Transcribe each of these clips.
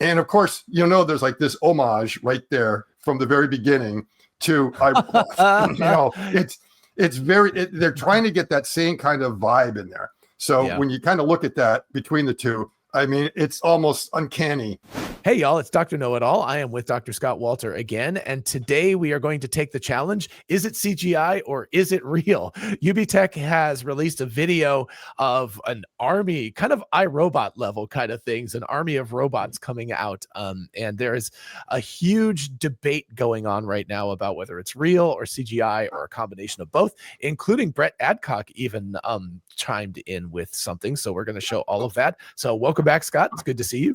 And of course, there's like this homage right there from the very beginning to, they're trying to get that same kind of vibe in there. So when you kind of look at that between the two, I mean, it's almost uncanny. Hey, y'all, it's Dr. Know-It-All. I am with Dr. Scott Walter again, and today we are going to take the challenge. Is it CGI or is it real? UBTech has released a video of an army, kind of iRobot level kind of things, an army of robots coming out, and there is a huge debate going on right now about whether it's real or CGI or a combination of both, including Brett Adcock even chimed in with something, so we're going to show all of that. So welcome back, Scott. It's good to see you.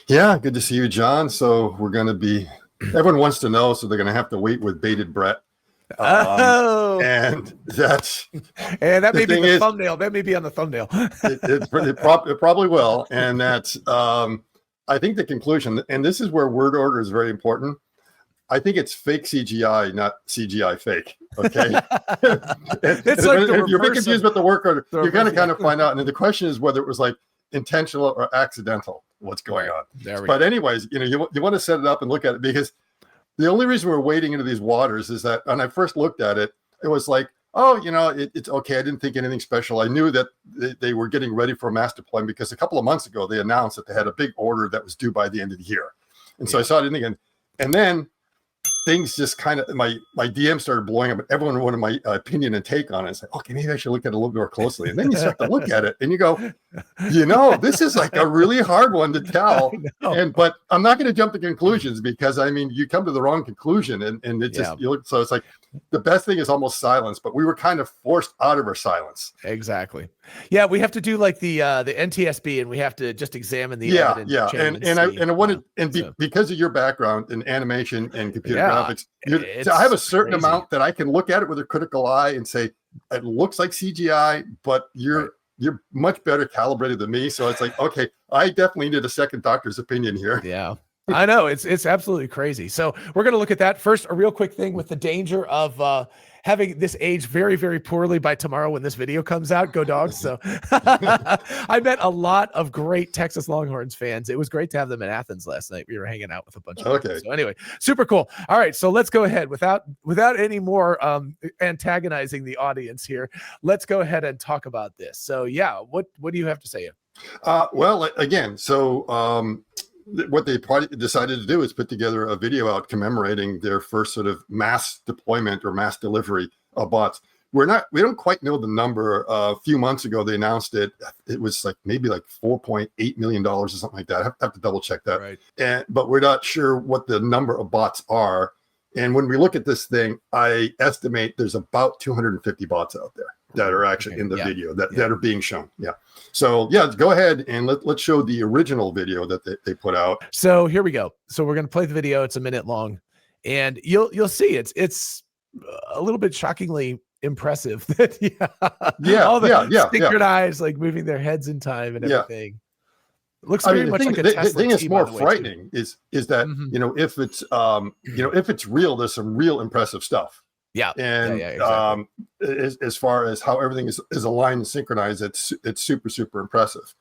Yeah, good to see you, John. So we're going to be, everyone wants to know, so they're going to have to wait with bated breath. And that may be the thumbnail. That may be on the thumbnail. it probably will. And that's, I think the conclusion, and this is where word order is very important. I think it's fake CGI, not CGI fake. Okay. It's like if you're confused with the work order, you're going to kind of find out. And the question is whether it was like intentional or accidental, what's going on. But anyways, you want to set it up and look at it, because the only reason we're wading into these waters is that when I first looked at it, it was like, oh, it's okay. I didn't think anything special. I knew that they were getting ready for a mass deployment, because a couple of months ago, they announced that they had a big order that was due by the end of the year. And so I saw it again. And then things just kind of, my DM started blowing up, and everyone wanted my opinion and take on it. It's like, okay, maybe I should look at it a little more closely. And then you start to look at it and you go, this is like a really hard one to tell. But I'm not going to jump to conclusions, because I mean, you come to the wrong conclusion, and it just, so it's like, the best thing is almost silence, but we were kind of forced out of our silence. Exactly. Yeah, we have to do like the NTSB, and we have to just examine the evidence. Because of your background in animation and computer graphics, so I have a certain amount that I can look at it with a critical eye and say, it looks like CGI, but you're much better calibrated than me. So it's like, okay, I definitely need a second doctor's opinion here. Yeah. I know, it's absolutely crazy. So we're going to look at that first. A real quick thing with the danger of having this age very, very poorly by tomorrow when this video comes out. Go Dogs. So I met a lot of great Texas Longhorns fans. It was great to have them in Athens last night. We were hanging out with a bunch of people. So anyway, super cool. All right, so let's go ahead without any more antagonizing the audience here. Let's go ahead and talk about this. So yeah, what do you have to say? Well, again, so what they probably decided to do is put together a video out commemorating their first sort of mass deployment or mass delivery of bots. We don't quite know the number. A few months ago, they announced it. It was like maybe like $4.8 million or something like that. I have to double check that. Right. But we're not sure what the number of bots are. And when we look at this thing, I estimate there's about 250 bots out there that are actually in the video that are being shown. Yeah. So yeah, go ahead and let's show the original video that they put out. So here we go. So we're going to play the video. It's a minute long, and you'll see it's a little bit shockingly impressive that all the synchronized, like moving their heads in time and everything. It looks very much like a Tesla. The thing is more frightening is that if it's real, there's some real impressive stuff. Yeah. And exactly. As far as how everything is aligned and synchronized, it's super, super impressive.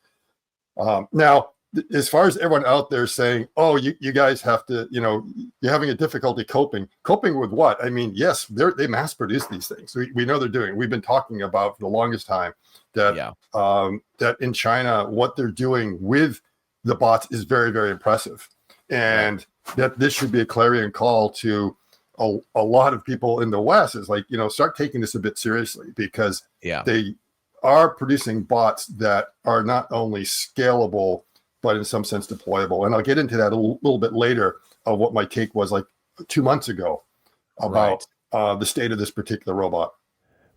Now, as far as everyone out there saying, oh, you guys have to, you're having a difficulty coping with what? I mean, yes, they mass produce these things. We know they're doing. We've been talking about for the longest time that that in China, what they're doing with the bots is very, very impressive. And that this should be a clarion call to a lot of people in the West is like, start taking this a bit seriously, because they are producing bots that are not only scalable, but in some sense deployable. And I'll get into that a little bit later of what my take was like 2 months ago about the state of this particular robot.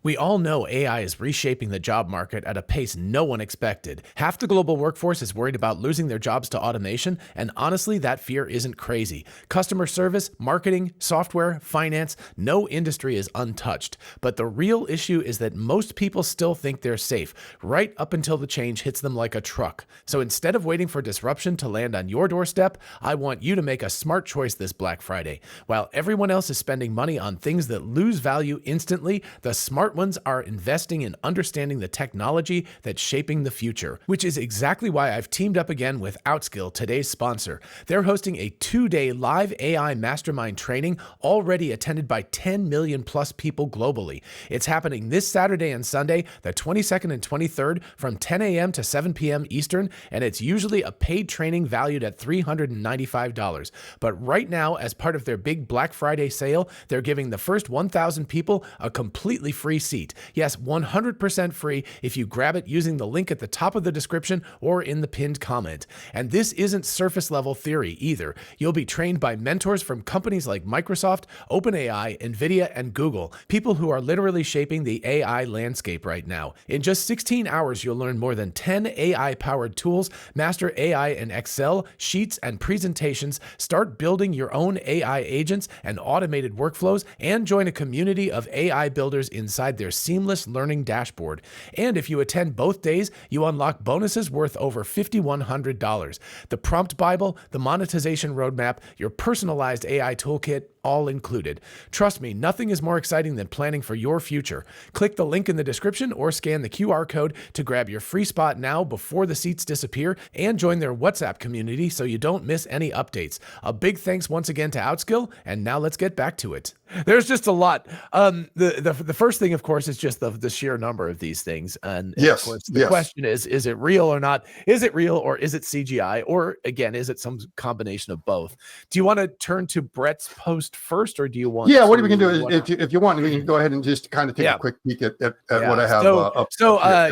We all know AI is reshaping the job market at a pace no one expected. Half the global workforce is worried about losing their jobs to automation, and honestly, that fear isn't crazy. Customer service, marketing, software, finance, no industry is untouched. But the real issue is that most people still think they're safe, right up until the change hits them like a truck. So instead of waiting for disruption to land on your doorstep, I want you to make a smart choice this Black Friday. While everyone else is spending money on things that lose value instantly, the smart smart ones are investing in understanding the technology that's shaping the future, which is exactly why I've teamed up again with Outskill, today's sponsor. They're hosting a 2-day live AI mastermind training already attended by 10 million plus people globally. It's happening this Saturday and Sunday, the 22nd and 23rd from 10 a.m. to 7 p.m. Eastern, and it's usually a paid training valued at $395. But right now, as part of their big Black Friday sale, they're giving the first 1,000 people a completely free seat. Yes, 100% free if you grab it using the link at the top of the description or in the pinned comment. And this isn't surface level theory either. You'll be trained by mentors from companies like Microsoft, OpenAI, NVIDIA, and Google, people who are literally shaping the AI landscape right now. In just 16 hours, you'll learn more than 10 AI-powered tools, master AI in Excel, Sheets, and presentations, start building your own AI agents and automated workflows, and join a community of AI builders inside their seamless learning dashboard. And if you attend both days, you unlock bonuses worth over $5,100. The prompt Bible, the monetization roadmap, your personalized AI toolkit, all included. Trust me, nothing is more exciting than planning for your future. Click the link in the description or scan the QR code to grab your free spot now before the seats disappear, and join their WhatsApp community so you don't miss any updates. A big thanks once again to Outskill, and now let's get back to it. There's just a lot. The first thing, of course, is just the sheer number of these things. And yes, of course, the question is it real or not? Is it real or is it CGI? Or again, is it some combination of both? Do you want to turn to Brett's post first, or do you want what we can do is if you want, we can go ahead and just kind of take a quick peek at what I have up.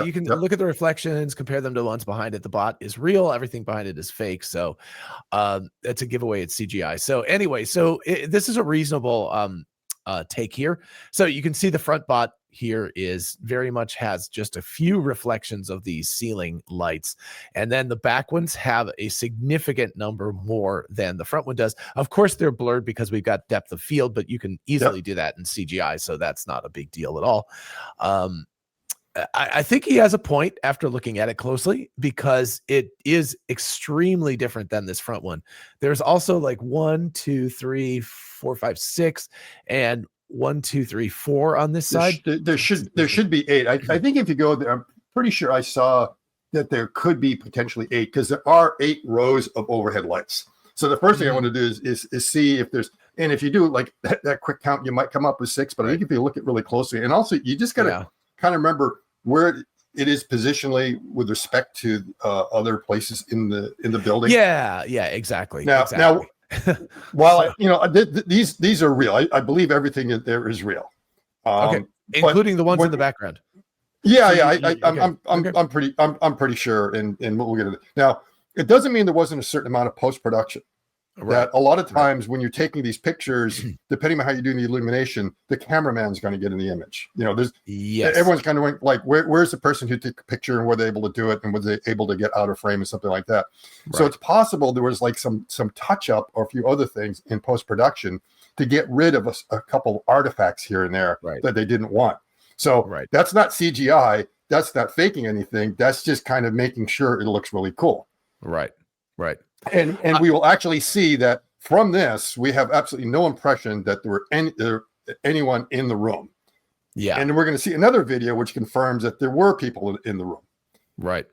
You can look at the reflections, compare them to the ones behind it. The bot is real, everything behind it is fake, so it's a giveaway, it's CGI. So anyway, this is a reasonable take here. So you can see the front bot here is very much has just a few reflections of these ceiling lights, and then the back ones have a significant number more than the front one does. Of course, they're blurred because we've got depth of field, but you can easily do that in CGI, so that's not a big deal at all. I think he has a point after looking at it closely, because it is extremely different than this front one. There's also like 1, 2, 3, 4, 5, 6, and 1, 2, 3, 4 on this side. There should be 8. I think if you go there, I'm pretty sure I saw that there could be potentially 8, because there are 8 rows of overhead lights. So the first thing I want to do is see if there's, and if you do like that quick count, you might come up with 6. But I think if you look at really closely, and also you just got to kind of remember where it is positionally with respect to other places in the building. Yeah, exactly. Now, while these are real, I believe everything in there is real. Okay, including the ones in the background. I'm pretty sure, and we'll get into it. Now, it doesn't mean there wasn't a certain amount of post-production. That a lot of times when you're taking these pictures, depending on how you're doing the illumination, the cameraman's going to get in the image. There's everyone's kind of like, where's the person who took the picture, and were they able to do it, and was they able to get out of frame and something like that. So it's possible there was like some touch up or a few other things in post-production to get rid of a couple of artifacts here and there that they didn't want. So that's not CGI. That's not faking anything. That's just kind of making sure it looks really cool. Right. And we will actually see that from this, we have absolutely no impression that there were anyone in the room. Yeah. And we're going to see another video which confirms that there were people in the room. Right.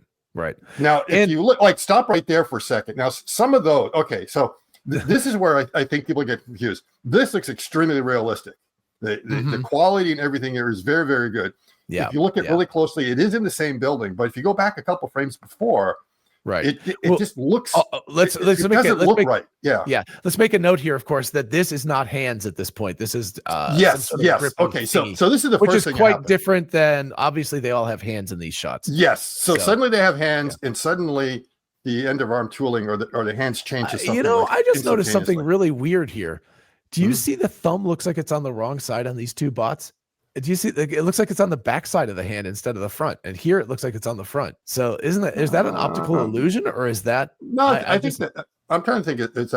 Now, if you look, like, stop right there for a second. Now, some of those, so this is where I think people get confused. This looks extremely realistic. The quality and everything here is very, very good. Yeah. If you look at really closely, it is in the same building. But if you go back a couple frames before, it just looks. Let's make it look right. Yeah. Let's make a note here, of course, that this is not hands at this point. This is yes. Okay, so this is the which first is thing quite different than, obviously they all have hands in these shots. Yes. So suddenly they have hands, and suddenly the end of arm tooling or the hands change to something. I just noticed something really weird here. Do you see the thumb looks like it's on the wrong side on these two bots? Do you see? It looks like it's on the back side of the hand instead of the front, and here it looks like it's on the front. So is that an optical illusion, or is that? No, I think that I'm trying to think. Is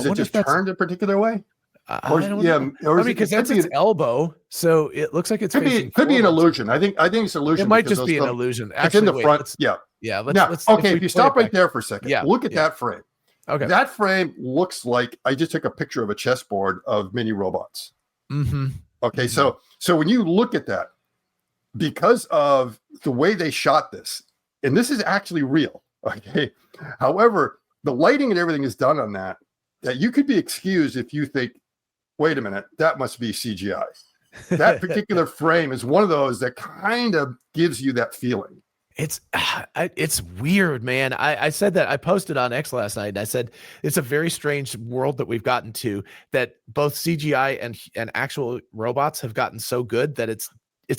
it just turned a particular way? Because that's its elbow, so it looks like it's could be an illusion. I think it's an illusion. It might just be an illusion. Actually, it's in the front. Let's if you stop right there for a second, look at that frame. Okay, that frame looks like I just took a picture of a chessboard of mini robots. Okay, so when you look at that, because of the way they shot this, and this is actually real. Okay. However, the lighting and everything is done on that you could be excused if you think, wait a minute, that must be CGI. That particular frame is one of those that kind of gives you that feeling. It's weird, man. I said that, I posted on X last night, and I said it's a very strange world that we've gotten to, that both CGI and actual robots have gotten so good that it's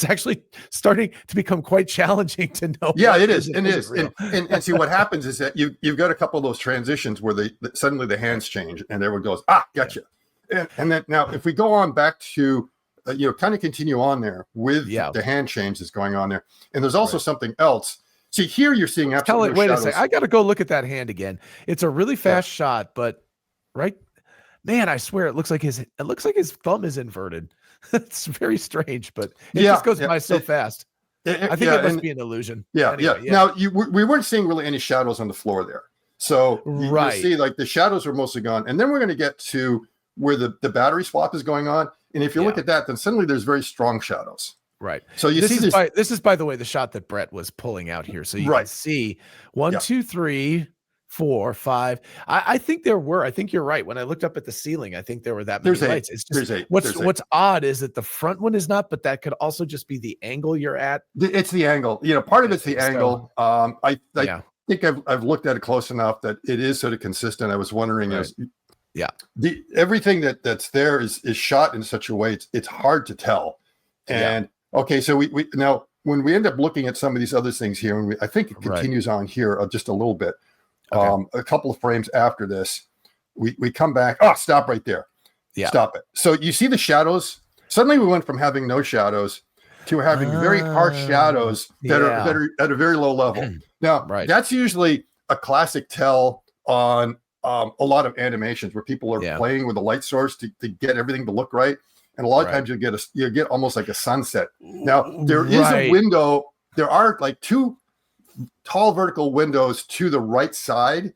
actually starting to become quite challenging to know. Yeah, it is. And it is. And see, what happens is that you've got a couple of those transitions where suddenly the hands change and everyone goes, gotcha. Yeah. And then now if we go on back to, kind of continue on there with the hand change that's going on there. And there's also something else. See, here you're seeing absolutely wait a second. I got to go look at that hand again. It's a really fast shot, but man, I swear it looks like his thumb is inverted. It's very strange, but it just goes by so fast. I think it must be an illusion. Yeah, anyway, Now we weren't seeing really any shadows on the floor there. So you see like the shadows are mostly gone. And then we're going to get to where the battery swap is going on. And if you look at that, then suddenly there's very strong shadows. Right. So this is by the way, the shot that Brett was pulling out here. So you can see 1, 2, 3, 4, 5. I think there were. I think you're right. When I looked up at the ceiling, I think there were that many lights. It's just what's odd is that the front one is not, but that could also just be the angle you're at. It's the angle. Part of it's the angle. I think I've looked at it close enough that it is sort of consistent. I was wondering everything that's there is shot in such a way it's hard to tell. And okay, so we now when we end up looking at some of these other things here, and I think it continues on here just a little bit. A couple of frames after this, we come back. Stop right there. Yeah. Stop it. So you see the shadows. Suddenly we went from having no shadows to having very harsh shadows that are at a very low level. Now, that's usually a classic tell on a lot of animations where people are playing with a light source to get everything to look right. And a lot of times you get almost like a sunset. Now, there is a window. There are like two tall vertical windows to the right side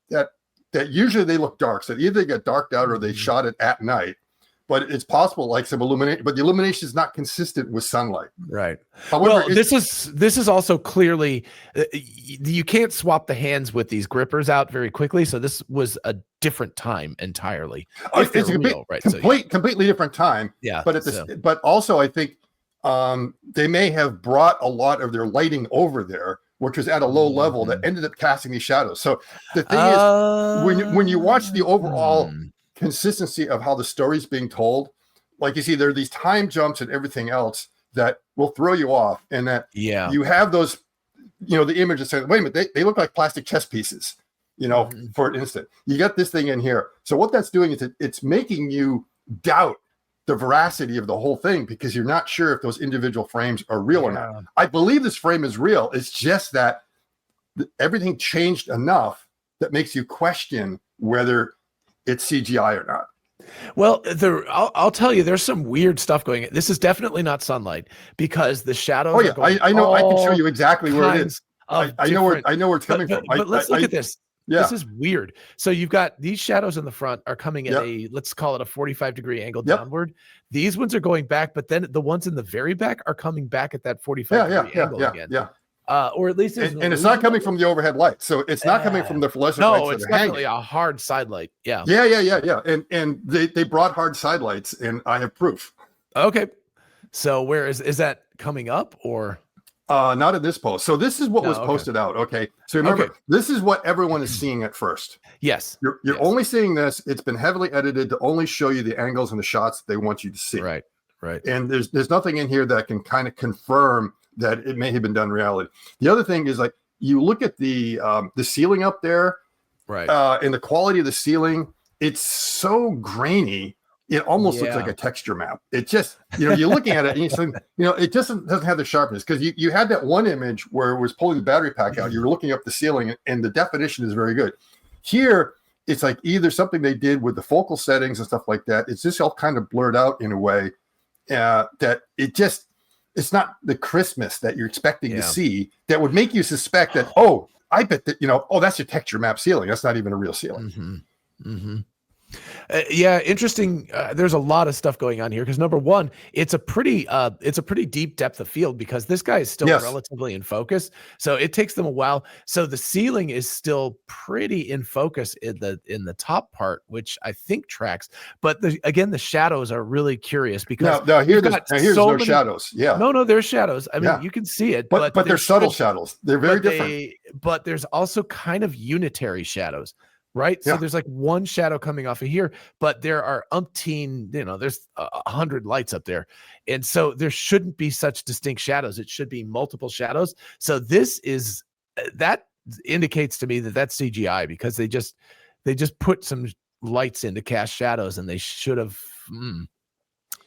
that usually they look dark. So either they get darked out or they shot it at night. But it's possible like some illumination, but the illumination is not consistent with sunlight. Right. However, this is also clearly you can't swap the hands with these grippers out very quickly. So this was a different time entirely. It's a completely different time. Yeah. But also I think they may have brought a lot of their lighting over there, which was at a low level that ended up casting these shadows. So the thing is, when you watch the overall consistency of how the story's being told, like you see, there are these time jumps and everything else that will throw you off, and that you have those, the image that says, wait a minute, they look like plastic chess pieces, for an instant. You got this thing in here. So what that's doing is it's making you doubt the veracity of the whole thing because you're not sure if those individual frames are real or not. I believe this frame is real. It's just that everything changed enough that makes you question whether it's CGI or not. Well, I'll tell you, there's some weird stuff going on. This is definitely not sunlight because the shadows. Oh yeah, I know. I can show you exactly where it is. I know where it's coming from. But let's look at this. Yeah. This is weird. So you've got these shadows in the front are coming at let's call it a 45-degree angle downward. These ones are going back, but then the ones in the very back are coming back at that 45-degree angle again. Yeah. Or at least and it's not coming from the overhead light. So it's not coming from the fluorescent lights. No, it's definitely a hard side light. Yeah. Yeah. And they brought hard side lights, and I have proof. Okay. So where is that coming up or? Not in this post. So this is what was posted out. Okay. So remember, this is what everyone is seeing at first. Yes. You're only seeing this. It's been heavily edited to only show you the angles and the shots they want you to see. Right. And there's nothing in here that can kind of confirm that it may have been done in reality. The other thing is like you look at the ceiling up there, right? And the quality of the ceiling, it's so grainy. It almost looks like a texture map. It just, you're looking at it and you think, it doesn't have the sharpness because you had that one image where it was pulling the battery pack out. You were looking up the ceiling and the definition is very good. Here, it's like either something they did with the focal settings and stuff like that. It's just all kind of blurred out in a way that it's not the crispness that you're expecting to see that would make you suspect that, I bet that, that's your texture map ceiling. That's not even a real ceiling. Yeah, interesting. There's a lot of stuff going on here because number one, it's a pretty deep depth of field because this guy is still relatively in focus, so it takes them a while. So the ceiling is still pretty in focus in the top part, which I think tracks. But again, the shadows are really curious because here's no shadows. Yeah, no, there's shadows. I mean, you can see it, but they're subtle shadows. They're very different. But there's also kind of unitary shadows. Right. So there's like one shadow coming off of here, but there are umpteen, there's 100 lights up there. And so there shouldn't be such distinct shadows. It should be multiple shadows. So that indicates to me that that's CGI because they just put some lights in to cast shadows and they should have.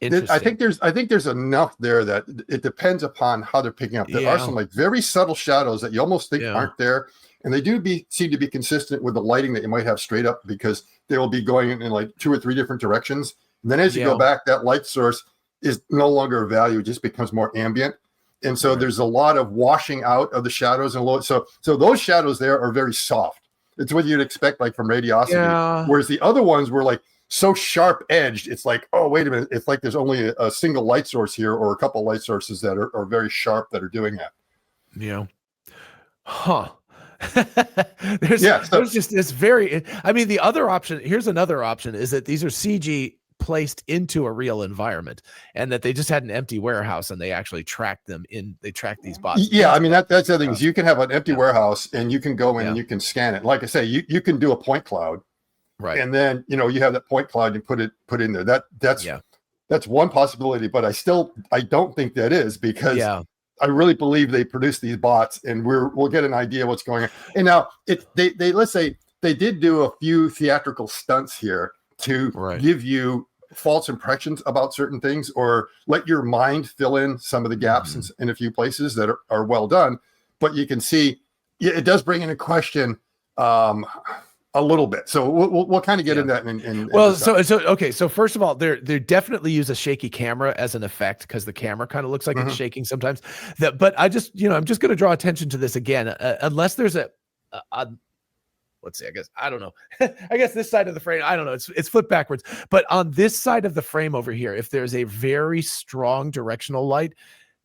I think there's enough there that it depends upon how they're picking up. There are some like very subtle shadows that you almost think aren't there. And they seem to be consistent with the lighting that you might have straight up because they will be going in like 2 or 3 different directions. And then as you go back, that light source is no longer a value; it just becomes more ambient. And so there's a lot of washing out of the shadows and so those shadows there are very soft. It's what you'd expect like from radiosity. Yeah. Whereas the other ones were like so sharp edged. It's like, oh, wait a minute. It's like there's only a single light source here or a couple light sources that are very sharp that are doing that. Yeah. Huh. There's just this the other option, here's another option, is that these are CG placed into a real environment and that they just had an empty warehouse and they actually track these bots. Yeah, I mean that's the thing is you can have an empty warehouse and you can go in and you can scan it. Like I say, you can do a point cloud, right? And then you have that point cloud and put in there. That's one possibility, but I don't think that is because I really believe they produce these bots, and we'll get an idea what's going on. And now they let's say they did do a few theatrical stunts here to give you false impressions about certain things, or let your mind fill in some of the gaps in a few places that are well done. But you can see it does bring into question a little bit. So we'll kind of get into that. So first of all, they definitely use a shaky camera as an effect because the camera kind of looks like it's shaking sometimes. But I'm just going to draw attention to this again, unless there's let's see, I don't know. I guess this side of the frame, I don't know. It's flipped backwards. But on this side of the frame over here, if there's a very strong directional light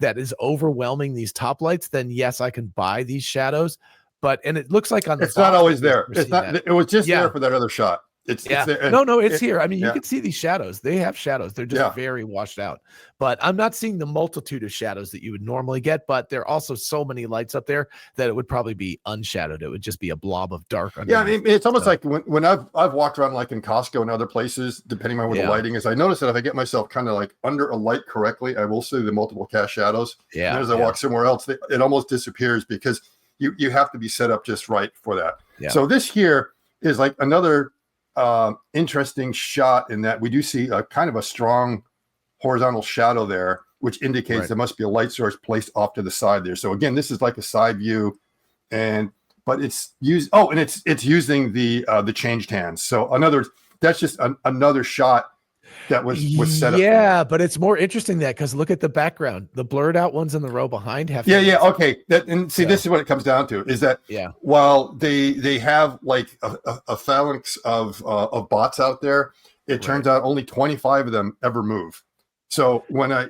that is overwhelming these top lights, then yes, I can buy these shadows. And it looks like it's not always there. It's not. It was just there for that other shot. It's there. No, it's here. I mean, you can see these shadows. They have shadows. They're just very washed out. But I'm not seeing the multitude of shadows that you would normally get. But there are also so many lights up there that it would probably be unshadowed. It would just be a blob of dark underneath. Yeah, I mean, it's almost like when I've walked around like in Costco and other places, depending on where the lighting is. I notice that if I get myself kind of like under a light correctly, I will see the multiple cast shadows. Yeah. And as I walk somewhere else, it almost disappears because you have to be set up just right for that. Yeah. So this here is like another interesting shot in that we do see a kind of a strong horizontal shadow there, which indicates there must be a light source placed off to the side there. So again, this is like a side view, but it's used. Oh, and it's using the changed hands. So that's just another shot that was set up. Yeah, but it's more interesting because look at the background. The blurred out ones in the row behind have. Okay. This is what it comes down to is that while they have like a phalanx of bots out there, it turns out only 25 of them ever move. So when I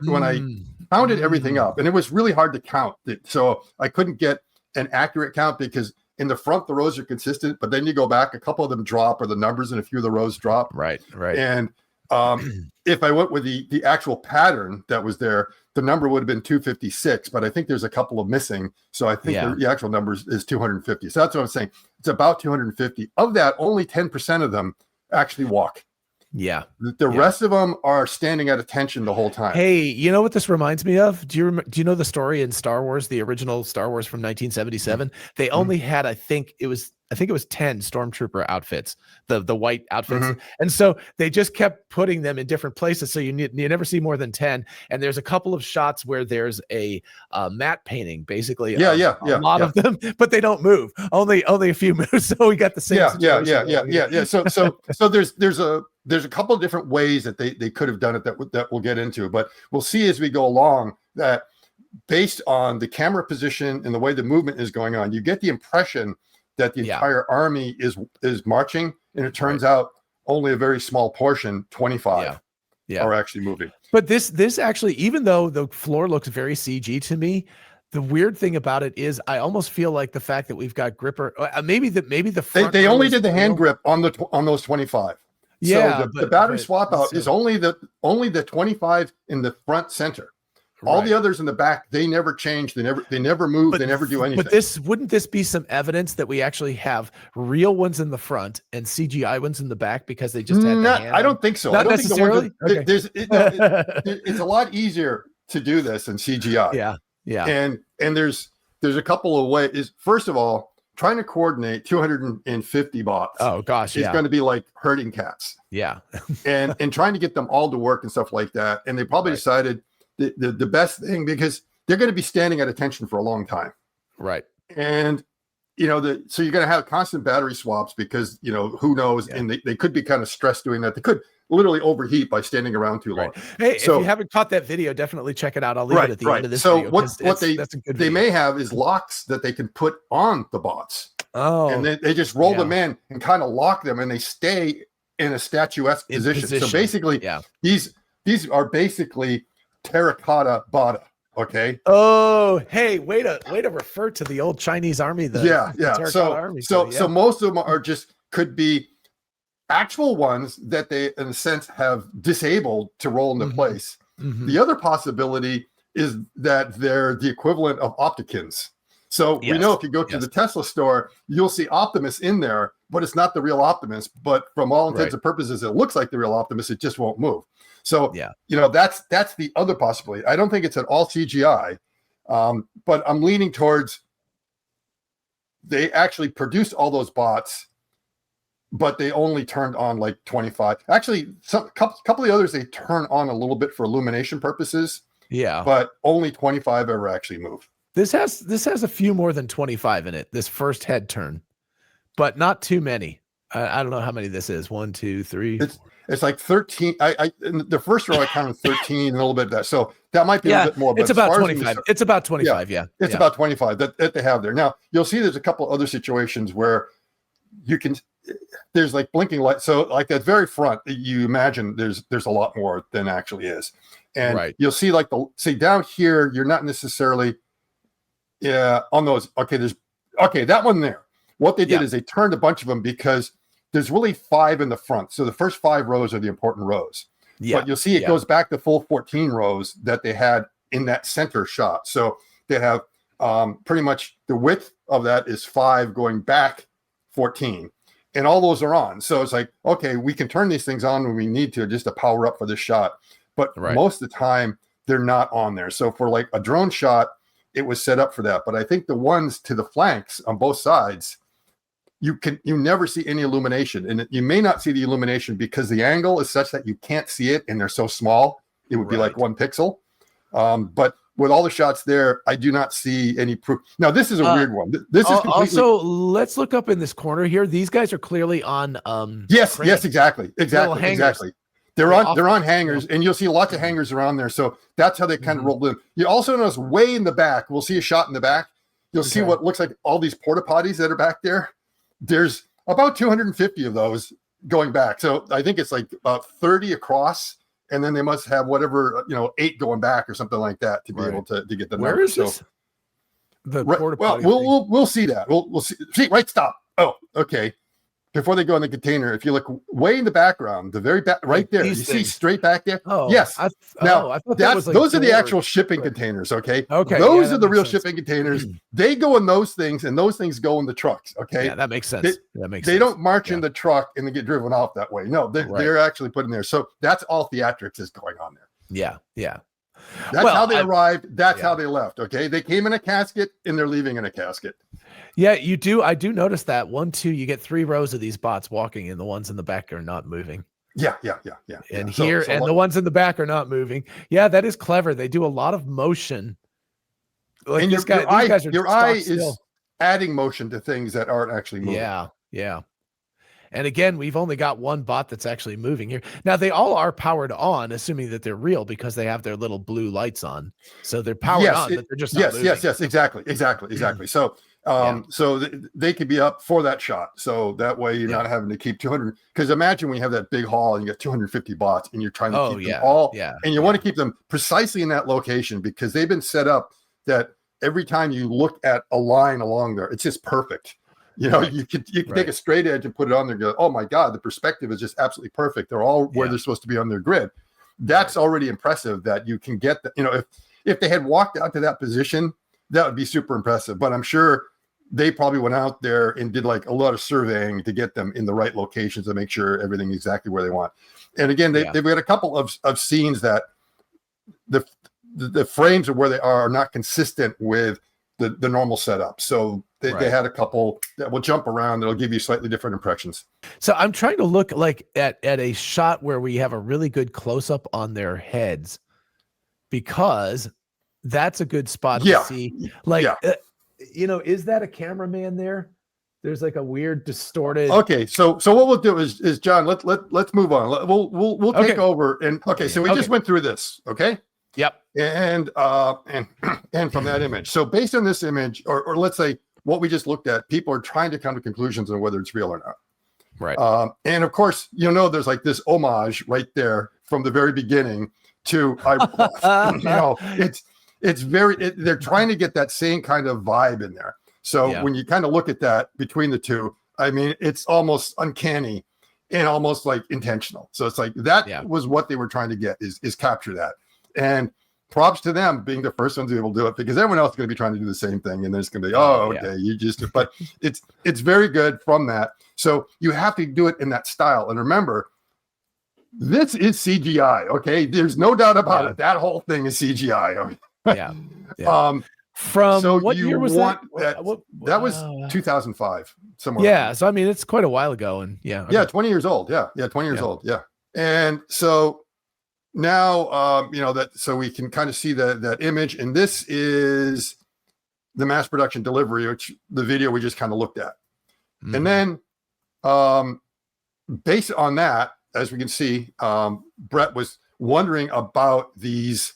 counted everything up, and it was really hard to count it, so I couldn't get an accurate count because in the front the rows are consistent, but then you go back, a couple of them drop, or the numbers in a few of the rows drop. Right. And if I went with the actual pattern that was there, the number would have been 256, but I think there's a couple of missing. So I think the actual number is 250. So that's what I'm saying. It's about 250. Of that, only 10% of them actually walk. Yeah. The rest of them are standing at attention the whole time. Hey, you know what this reminds me of? Do you know the story in Star Wars, the original Star Wars from 1977? They only had, I think it was 10 stormtrooper outfits, the white outfits. And so they just kept putting them in different places. So you never see more than 10. And there's a couple of shots where there's a matte painting, basically. A lot of them, but they don't move. Only a few move. So we got the same. So there's a couple of different ways that they could have done it that we'll get into, but we'll see as we go along that based on the camera position and the way the movement is going on, you get the impression that the entire army is marching, and it turns out only a very small portion, 25, are actually moving. But this actually, even though the floor looks very CG to me, the weird thing about it is I almost feel like the fact that we've got gripper, maybe the front they only did the hand grip on those 25. Yeah, so the battery swap out is only the 25 in the front center. All the others in the back, they never change. They never move. They never do anything. But wouldn't this be some evidence that we actually have real ones in the front and CGI ones in the back because they just had the hand I don't think so. Not I don't necessarily. Think it's a lot easier to do this than CGI. Yeah. And there's a couple of ways. First of all, trying to coordinate 250 bots. Oh gosh, is going to be like herding cats. Yeah. and trying to get them all to work and stuff like that. And they probably decided the best thing, because they're going to be standing at attention for a long time. Right. And so you're going to have constant battery swaps because who knows, and they could be kind of stressed doing that. They could literally overheat by standing around too long. Hey, if you haven't caught that video, definitely check it out. I'll leave it at the end of this video. So what they may have is locks that they can put on the bots. Oh, and they just roll them in and kind of lock them, and they stay in a statuesque position. So basically, these are basically terracotta bota. Okay. Oh, hey, way to refer to the old Chinese army. The terracotta army. So most of them could be actual ones that they, in a sense, have disabled to roll into place. Mm-hmm. The other possibility is that they're the equivalent of Opticons. So we know if you go to the Tesla store, you'll see Optimus in there, but it's not the real Optimus. But from all intents and purposes, it looks like the real Optimus. It just won't move. So that's the other possibility. I don't think it's at all CGI, but I'm leaning towards they actually produced all those bots, but they only turned on like 25. Actually, couple of the others they turn on a little bit for illumination purposes. Yeah, but only 25 ever actually move. This has a few more than 25 in it. This first head turn, but not too many. I don't know how many this is. 1, 2, 3. It's like 13. I in the first row I counted 13 and a little bit of that. So that might be a bit more. But it's about 25. It's about 25. It's about 25 that they have there. Now you'll see there's a couple other situations where you can. There's like blinking lights. So like that very front, you imagine there's a lot more than actually is, and you'll see like down here you're not necessarily. Yeah, on those. Okay, that one there. What they did is they turned a bunch of them because there's really 5 in the front. So the first 5 rows are the important rows. Yeah. But you'll see it goes back the full 14 rows that they had in that center shot. So they have pretty much the width of that is 5 going back 14. And all those are on. So it's like, okay, we can turn these things on when we need to just to power up for this shot. But most of the time they're not on there. So for like a drone shot, it was set up for that. But I think the ones to the flanks on both sides, you never see any illumination. And you may not see the illumination because the angle is such that you can't see it and they're so small. It would be like 1 pixel. But with all the shots there, I do not see any proof. Now, this is a weird one. This is completely... Also, let's look up in this corner here. These guys are clearly on yes, exactly. They're on hangers, and you'll see lots of hangers around there. So that's how they kind of rolled in. You also notice way in the back, we'll see a shot in the back. You'll see what looks like all these porta potties that are back there. There's about 250 of those going back. So I think it's like about 30 across, and then they must have whatever 8 going back or something like that to be able to get the number. Where is this? The porta potty. Well, we'll see that. We'll see. Stop. Oh, okay. Before they go in the container, if you look way in the background, the very back, right there, you see straight back there. Oh, yes. I thought those are the actual shipping containers. Okay. Those are the real shipping containers. They go in those things, and those things go in the trucks. Okay. Yeah, that makes sense. They don't march in the truck and they get driven off that way. No, they're actually put in there. So that's all theatrics is going on there. Yeah. That's how they arrived. That's how they left. Okay. They came in a casket and they're leaving in a casket. Yeah, you do. I do notice that 1, 2, you get 3 rows of these bots walking and the ones in the back are not moving. Yeah. And the ones in the back are not moving. Yeah, that is clever. They do a lot of motion. Like and your eye is adding motion to things that aren't actually moving. Yeah. And again, we've only got 1 bot that's actually moving here. Now, they all are powered on, assuming that they're real because they have their little blue lights on. So they're powered on, but they're just not moving. Yes, exactly. So So they could be up for that shot. So that way you're not having to keep 200. Because imagine when you have that big haul and you got 250 bots and you're trying to keep them all. And you want to keep them precisely in that location because they've been set up that every time you look at a line along there, it's just perfect. You know, you can take a straight edge and put it on there and go, oh my God, the perspective is just absolutely perfect. They're all where they're supposed to be on their grid. That's already impressive that you can get that. If they had walked out to that position, that would be super impressive. But I'm sure they probably went out there and did like a lot of surveying to get them in the right locations to make sure everything is exactly where they want. And again, they've got a couple of scenes that the frames of where they are not consistent with the normal setup. So they had a couple that will jump around. That'll give you slightly different impressions. So I'm trying to look like at a shot where we have a really good close up on their heads, because that's a good spot to see. Like, is that a cameraman there? There's like a weird distorted. Okay, so what we'll do is John, let's move on. We'll take over and so we just went through this. Okay. Yep. And from that image. So based on this image, or let's say what we just looked at, people are trying to come to conclusions on whether it's real or not. Right. And of course, there's like this homage right there from the very beginning to it's very they're trying to get that same kind of vibe in there. So when you kind of look at that between the two, I mean, it's almost uncanny and almost like intentional. So it's like that was what they were trying to get is capture that. And props to them being the first ones to be able to do it, because everyone else is going to be trying to do the same thing. And there's going to be, you just, but it's very good from that. So you have to do it in that style. And remember, this is CGI. Okay. There's no doubt about it. That whole thing is CGI. From what year was that? That was 2005 somewhere. Yeah. So, I mean, it's quite a while ago, and 20 years old. Yeah. 20 years old. Yeah. And so now, so we can kind of see that image, and this is the mass production delivery, which the video we just kind of looked at. And then based on that, as we can see, Brett was wondering about these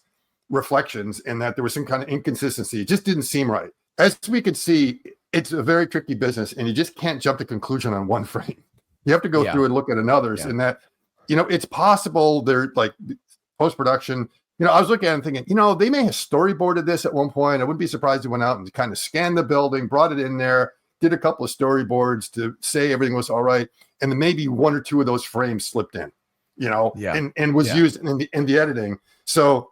reflections and that there was some kind of inconsistency. It just didn't seem right. As we could see, it's a very tricky business, and you just can't jump to conclusion on one frame. You have to go through and look at another's, and that, it's possible they're like post-production. I was looking at it and thinking, they may have storyboarded this at one point. I wouldn't be surprised if they went out and kind of scanned the building, brought it in there, did a couple of storyboards to say everything was all right. And then maybe one or two of those frames slipped in, and was used in the editing. So,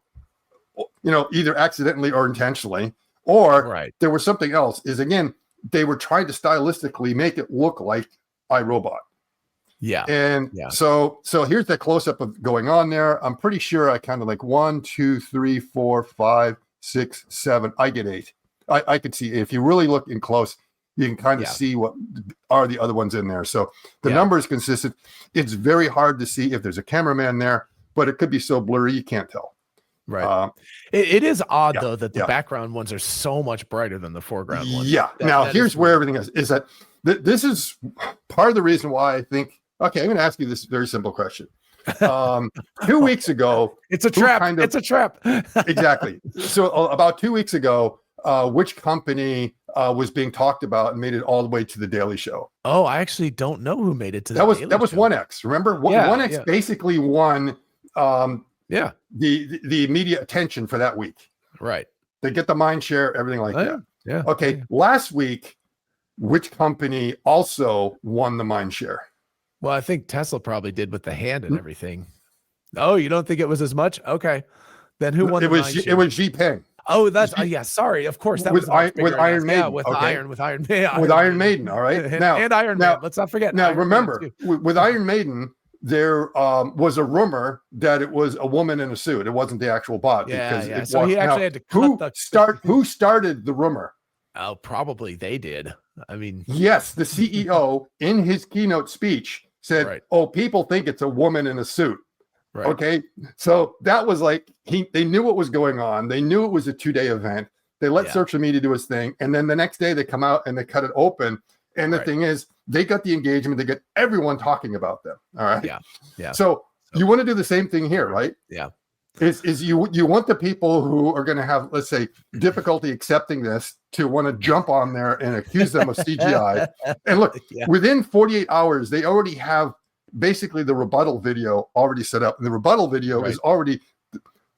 either accidentally or intentionally, or there was something else. Is again, they were trying to stylistically make it look like iRobot. Yeah. And so here's the close-up of going on there. I'm pretty sure I kind of like 1, 2, 3, 4, 5, 6, 7. I get 8. I could see, if you really look in close, you can kind of see what are the other ones in there. So the number is consistent. It's very hard to see if there's a cameraman there, but it could be so blurry you can't tell. Right. It is odd though that the background ones are so much brighter than the foreground ones. Yeah. Now here's where everything is that this is part of the reason why I think. Okay, I'm going to ask you this very simple question. 2 weeks ago, it's a trap. It's a trap. Exactly. So about 2 weeks ago, which company was being talked about and made it all the way to the Daily Show? Oh, I actually don't know who made it to that was OneX. Remember, OneX basically won. The media attention for that week. Right. They get the mind share, everything like that. Yeah. Okay. Last week, which company also won the mind share? Well, I think Tesla probably did with the hand and everything. Oh, you don't think it was as much? Okay. Then who won? It was Xpeng. Oh, that's sorry. Of course, that with was with Iron Maiden. With Iron Maiden. All right. And Iron Man. Let's not forget. Now, remember, with Iron Maiden, there was a rumor that it was a woman in a suit. It wasn't the actual bot. So he actually had to cut who started the rumor? Oh, probably they did. I mean, yes, the CEO in his keynote speech said, "Oh, people think it's a woman in a suit." Right. Okay, so that was like they knew what was going on. They knew it was a 2-day event. They let social media do its thing, and then the next day they come out and they cut it open. And the thing is, they got the engagement. They get everyone talking about them. All right. Yeah. So you want to do the same thing here, right? Yeah. is you want the people who are going to have, let's say, difficulty accepting this to want to jump on there and accuse them of CGI. And look, within 48 hours, they already have basically the rebuttal video already set up. And the rebuttal video is already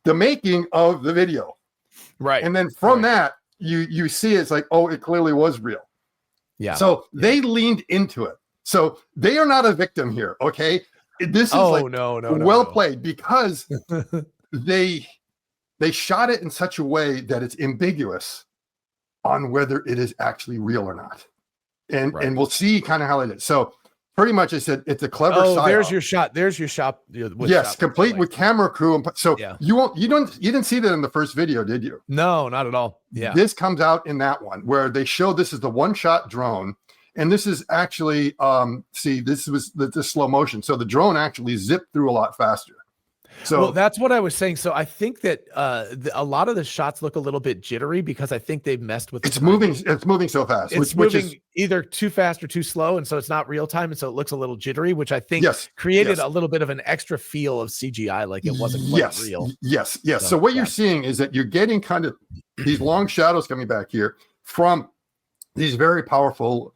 the making of the video. Right. And then from that, you see it's like, oh, it clearly was real. Yeah. So they leaned into it. So they are not a victim here. Okay. This is well played, because they shot it in such a way that it's ambiguous on whether it is actually real or not. And we'll see kind of how it is. So pretty much I said it's a clever psyop. There's your shot. There's your shot. Yes, complete with camera crew. So you didn't see that in the first video, did you? No, not at all. Yeah. This comes out in that one where they show this is the one-shot drone. And this is actually, this was the slow motion. So the drone actually zipped through a lot faster. So that's what I was saying. So I think that a lot of the shots look a little bit jittery because I think they've messed with. It's moving so fast. It's moving is either too fast or too slow, and so it's not real time, and so it looks a little jittery, which I think created a little bit of an extra feel of CGI, like it wasn't quite real. Yes. So what you're seeing is that you're getting kind of these long shadows coming back here from these very powerful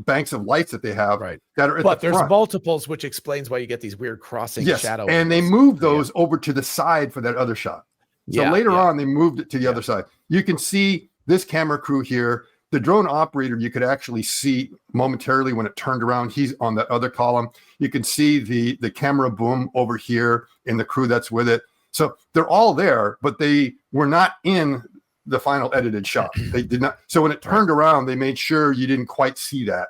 banks of lights that they have, that are at there's multiples, which explains why you get these weird crossing shadows. And they moved those over to the side for that other shot. So later on, they moved it to the other side. You can see this camera crew here. The drone operator, you could actually see momentarily when it turned around. He's on that other column. You can see the camera boom over here and the crew that's with it. So they're all there, but they were not in the final edited shot. They did not. So when it turned around, they made sure you didn't quite see that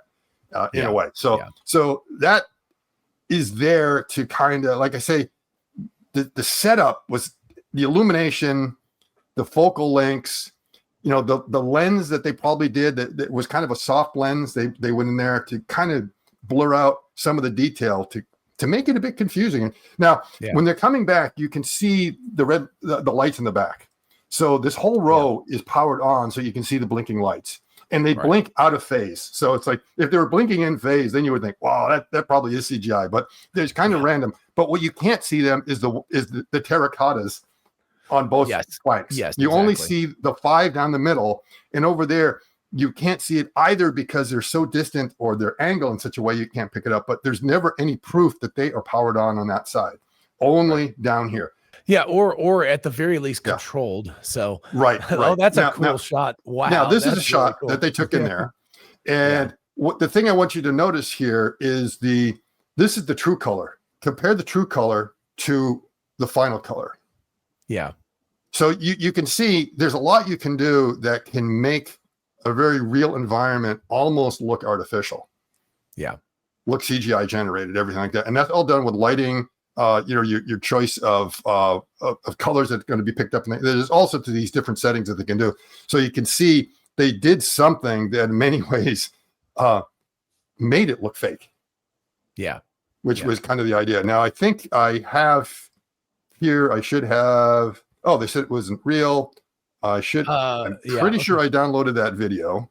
in a way. So that is there to kind of, like I say, the setup was the illumination, the focal lengths, the lens that they probably did that was kind of a soft lens. They went in there to kind of blur out some of the detail to make it a bit confusing. Now, when they're coming back, you can see the lights in the back. So this whole row is powered on, so you can see the blinking lights, and they blink out of phase. So it's like if they were blinking in phase, then you would think, wow, that probably is CGI. But there's kind of random. But what you can't see them is the terracottas on both flanks. Yes, you only see the 5 down the middle, and over there you can't see it either because they're so distant or they're angled in such a way you can't pick it up. But there's never any proof that they are powered on that side. Only down here. Yeah, or at the very least controlled. So right. That's a cool shot. Wow. Now this is a shot that they took in there, and what the thing I want you to notice here is this is the true color. Compare the true color to the final color. Yeah. So you can see there's a lot you can do that can make a very real environment almost look artificial. Yeah. Look CGI generated, everything like that, and that's all done with lighting. Your choice of colors that's going to be picked up. There's also to these different settings that they can do. So you can see they did something that in many ways made it look fake. Yeah. Which was kind of the idea. Now I think I have here, I should have, they said it wasn't real. I'm pretty sure I downloaded that video.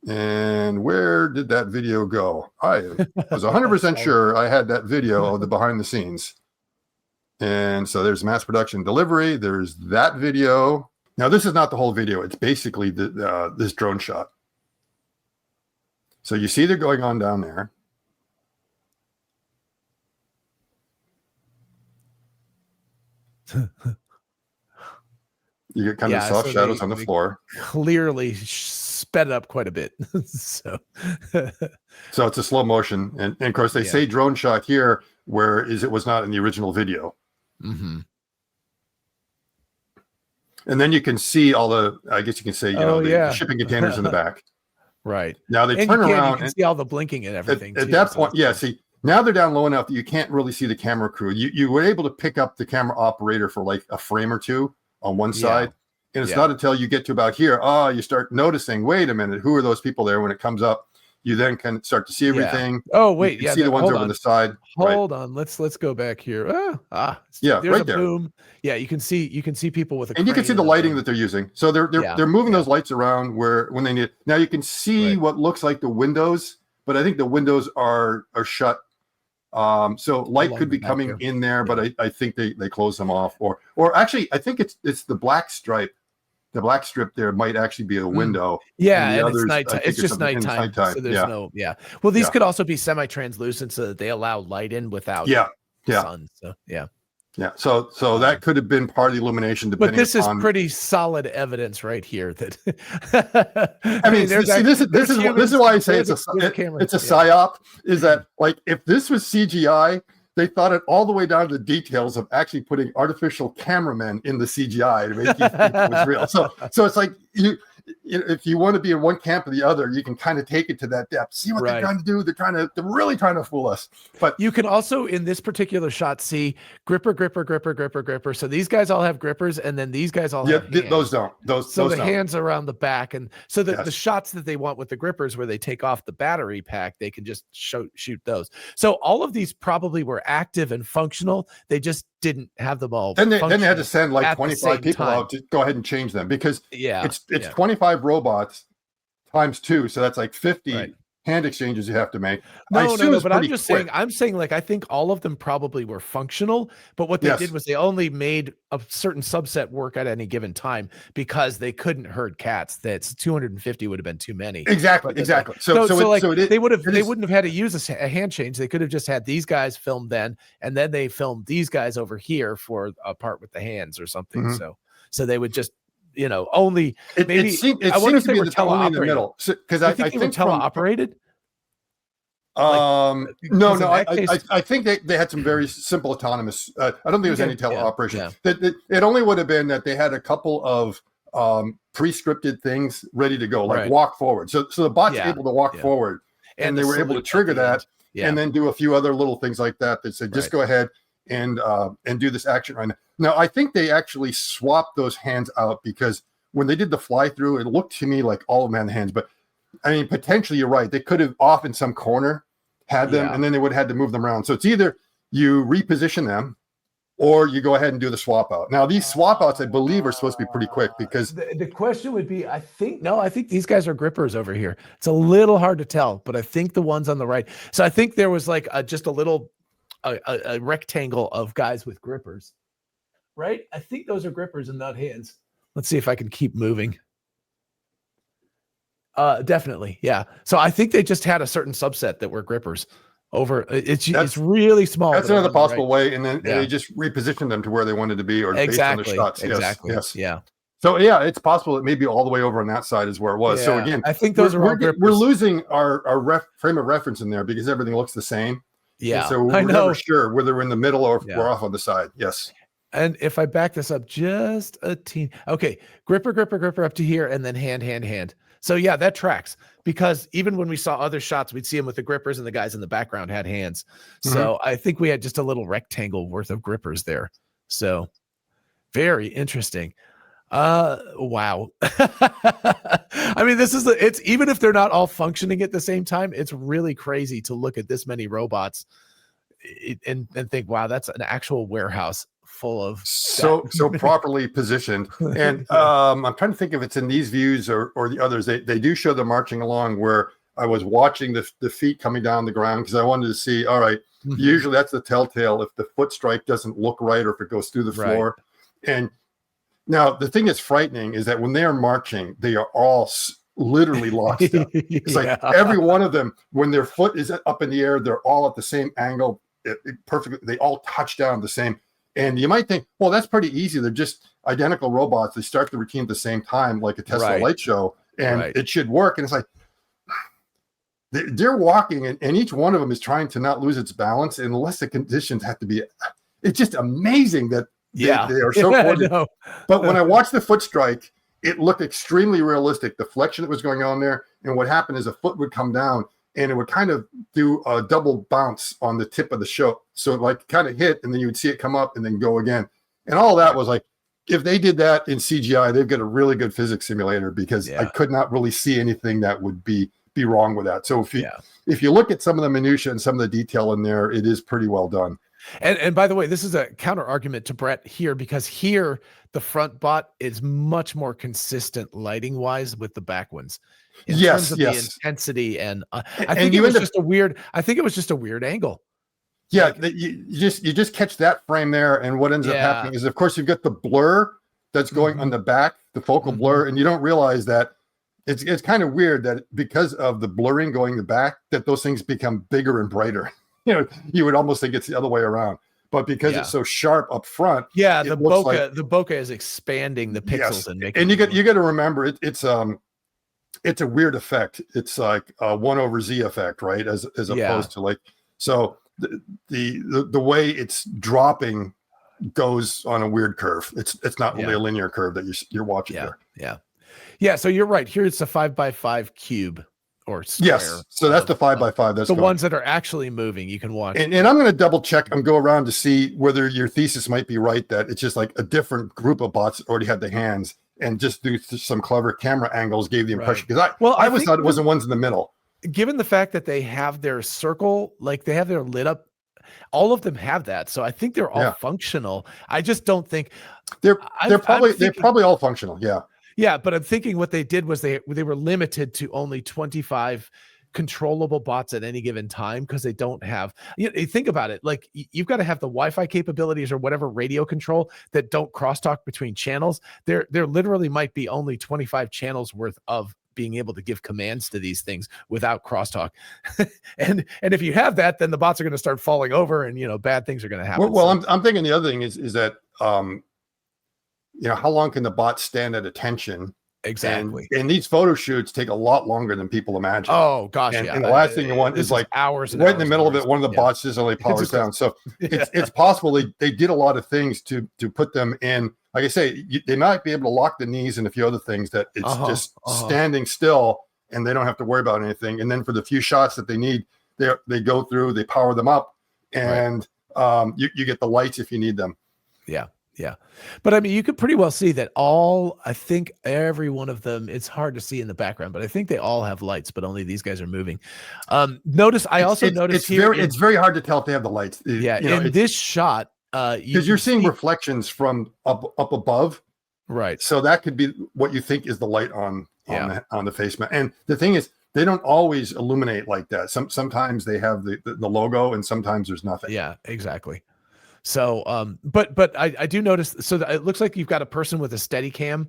And where did that video go? I was 100% sure I had that video of the behind the scenes. And so there's mass production delivery. There's that video. Now, this is not the whole video. It's basically this drone shot. So you see they're going on down there. You get kind of soft shadows on the floor. Clearly sped up quite a bit. So it's a slow motion. And of course, they say drone shot here, whereas it was not in the original video. Mm-hmm. And then you can see all I guess you can say, the shipping containers in the back. Right. Now they turn around. You can see all the blinking and everything. At that point, see, now they're down low enough that you can't really see the camera crew. You were able to pick up the camera operator for like a frame or two on one side. And it's not until you get to about here, you start noticing, wait a minute, who are those people there? When it comes up, you then can start to see everything. Oh, wait. You see the ones over on the side. Hold on. Let's go back here. There's right there. Boom. Yeah, you can see people with a and you can see the lighting that they're using. So they're moving those lights around when they need. Now you can see what looks like the windows, but I think the windows are shut So light could be coming in there, but I think they close them off, or actually I think it's the black stripe. The black strip there might actually be a window. Yeah, and the others, it's nighttime. It's just nighttime. So there's well, these could also be semi-translucent so that they allow light in without sun. So So that could have been part of the illumination. But this is pretty solid evidence right here that I mean, this is why I say it's a psyop. Is that like if this was CGI, they thought it all the way down to the details of actually putting artificial cameramen in the CGI to make you think it was real. So it's like if you want to be in one camp or the other, you can kind of take it to that depth. See what they're trying to do. They're really trying to fool us. But you can also in this particular shot see gripper. So these guys all have grippers, and then these guys all have hands. Those don't. So the hands around the back, and so the shots that they want with the grippers, where they take off the battery pack, they can just shoot those. So all of these probably were active and functional. They just didn't have them all. Then they had to send like 25 people out to go ahead and change them, because it's 25 robots times 2, so that's like 50 hand exchanges you have to make. No, but I'm saying like I think all of them probably were functional, but what they did was they only made a certain subset work at any given time because they couldn't herd cats. That's 250 would have been too many. Exactly. So they wouldn't have had to use a hand change. They could have just had these guys filmed then, and then they filmed these guys over here for a part with the hands or something. Mm-hmm. So they would just only maybe. I wonder if they were teleoperated in the middle, because I think they were teleoperated. I think they had some very simple autonomous. I don't think there was any teleoperation. It only would have been that they had a couple of pre-scripted things ready to go, like walk forward. So the bot's able to walk forward, and they were able to trigger that, and then do a few other little things like that that said, just go ahead and do this action right now. Now, I think they actually swapped those hands out, because when they did the fly through, it looked to me like all of them had the hands. But I mean, potentially you're right. They could have off in some corner had them, and then they would have had to move them around. So it's either you reposition them or you go ahead and do the swap out. Now, these swap outs, I believe, are supposed to be pretty quick, because the question would be, I think these guys are grippers over here. It's a little hard to tell, but I think the ones on the right. So I think there was like just a little a rectangle of guys with grippers, right? I think those are grippers and not hands. Let's see if I can keep moving. Definitely. Yeah. So I think they just had a certain subset that were grippers over. It's really small. That's another possible way. And then they just repositioned them to where they wanted to be, or based on the shots. Exactly. Yes. Yeah. So it's possible that maybe all the way over on that side is where it was. So again, I think those are all grippers. We're losing our frame of reference in there, because everything looks the same. Yeah. And so we're never sure whether we're in the middle or if we're off on the side. Yes. And if I back this up just a teeny, okay, gripper up to here, and then hand. So yeah, that tracks, because even when we saw other shots, we'd see them with the grippers, and the guys in the background had hands. So I think we had just a little rectangle worth of grippers there. So very interesting. Wow. I mean, it's even if they're not all functioning at the same time, it's really crazy to look at this many robots and think, wow, that's an actual warehouse full of so properly positioned. And I'm trying to think if it's in these views or the others. They do show them marching along, where I was watching the feet coming down the ground, because I wanted to see, all right, usually that's the telltale if the foot strike doesn't look right, or if it goes through the floor. And now the thing that's frightening is that when they are marching, they are all literally locked up. It's like every one of them, when their foot is up in the air, they're all at the same angle. Perfectly, they all touch down the same. And you might think, well, that's pretty easy. They're just identical robots. They start the routine at the same time, like a Tesla light show, and it should work. And it's like they're walking, and each one of them is trying to not lose its balance unless the conditions have to be. It's just amazing that they are so coordinated. But when I watched the foot strike, it looked extremely realistic. The flexion that was going on there, and what happened is a foot would come down, and it would kind of do a double bounce on the tip of the show. So it like kind of hit, and then you would see it come up and then go again. And all that was like, if they did that in CGI, they've got a really good physics simulator, because I could not really see anything that would be wrong with that. So if you look at some of the minutia and some of the detail in there, it is pretty well done. And by the way, this is a counter argument to Brett here, because here the front bot is much more consistent lighting wise with the back ones. In terms of the intensity, and I think it was just a weird angle. Yeah, you just catch that frame there, and what ends up happening is, of course, you've got the blur that's going on the back, the focal blur, and you don't realize that it's kind of weird that because of the blurring going in the back, that those things become bigger and brighter. You would almost think it's the other way around, but because it's so sharp up front, the bokeh is expanding the pixels and making. And you got to remember it's a weird effect. It's like a 1/Z effect, right? As opposed to like so. The way it's dropping goes on a weird curve. It's not really a linear curve that you're watching there. Yeah. So you're right. Here it's a 5x5 cube or square. Yes. So that's the 5x5. That's the ones that are actually moving. You can watch. And I'm going to double check and go around to see whether your thesis might be right, that it's just like a different group of bots that already had the hands, and just through some clever camera angles gave the impression, because I always thought it wasn't ones in the middle. Given the fact that they have their circle, like they have their lit up, all of them have that. So I think they're all functional. I just don't think they're probably all functional. Yeah. Yeah. But I'm thinking what they did was they were limited to only 25 controllable bots at any given time, because they don't have, think about it. Like you've got to have the Wi-Fi capabilities or whatever radio control that don't crosstalk between channels. There literally might be only 25 channels worth of being able to give commands to these things without crosstalk. and if you have that, then the bots are going to start falling over, and bad things are going to happen. Well, I'm thinking the other thing is that how long can the bot stand at attention? Exactly. And these photo shoots take a lot longer than people imagine. Oh gosh, and the last thing you want is like hours right in the middle of it. One of the bots just only powers down. So it's possible they did a lot of things to put them in. Like I say, they might be able to lock the knees and a few other things that it's just standing still, and they don't have to worry about anything. And then for the few shots that they need, they go through, they power them up, and you get the lights if you need them. Yeah. But I mean, you could pretty well see that I think every one of them, it's hard to see in the background, but I think they all have lights, but only these guys are moving. Notice it's very hard to tell if they have the lights. In this shot, because you're seeing reflections from up above, right? So that could be what you think is the light on the face mask. And the thing is, they don't always illuminate like that. Sometimes they have the logo, and sometimes there's nothing. Yeah, exactly. So, but I do notice. So it looks like you've got a person with a steady cam,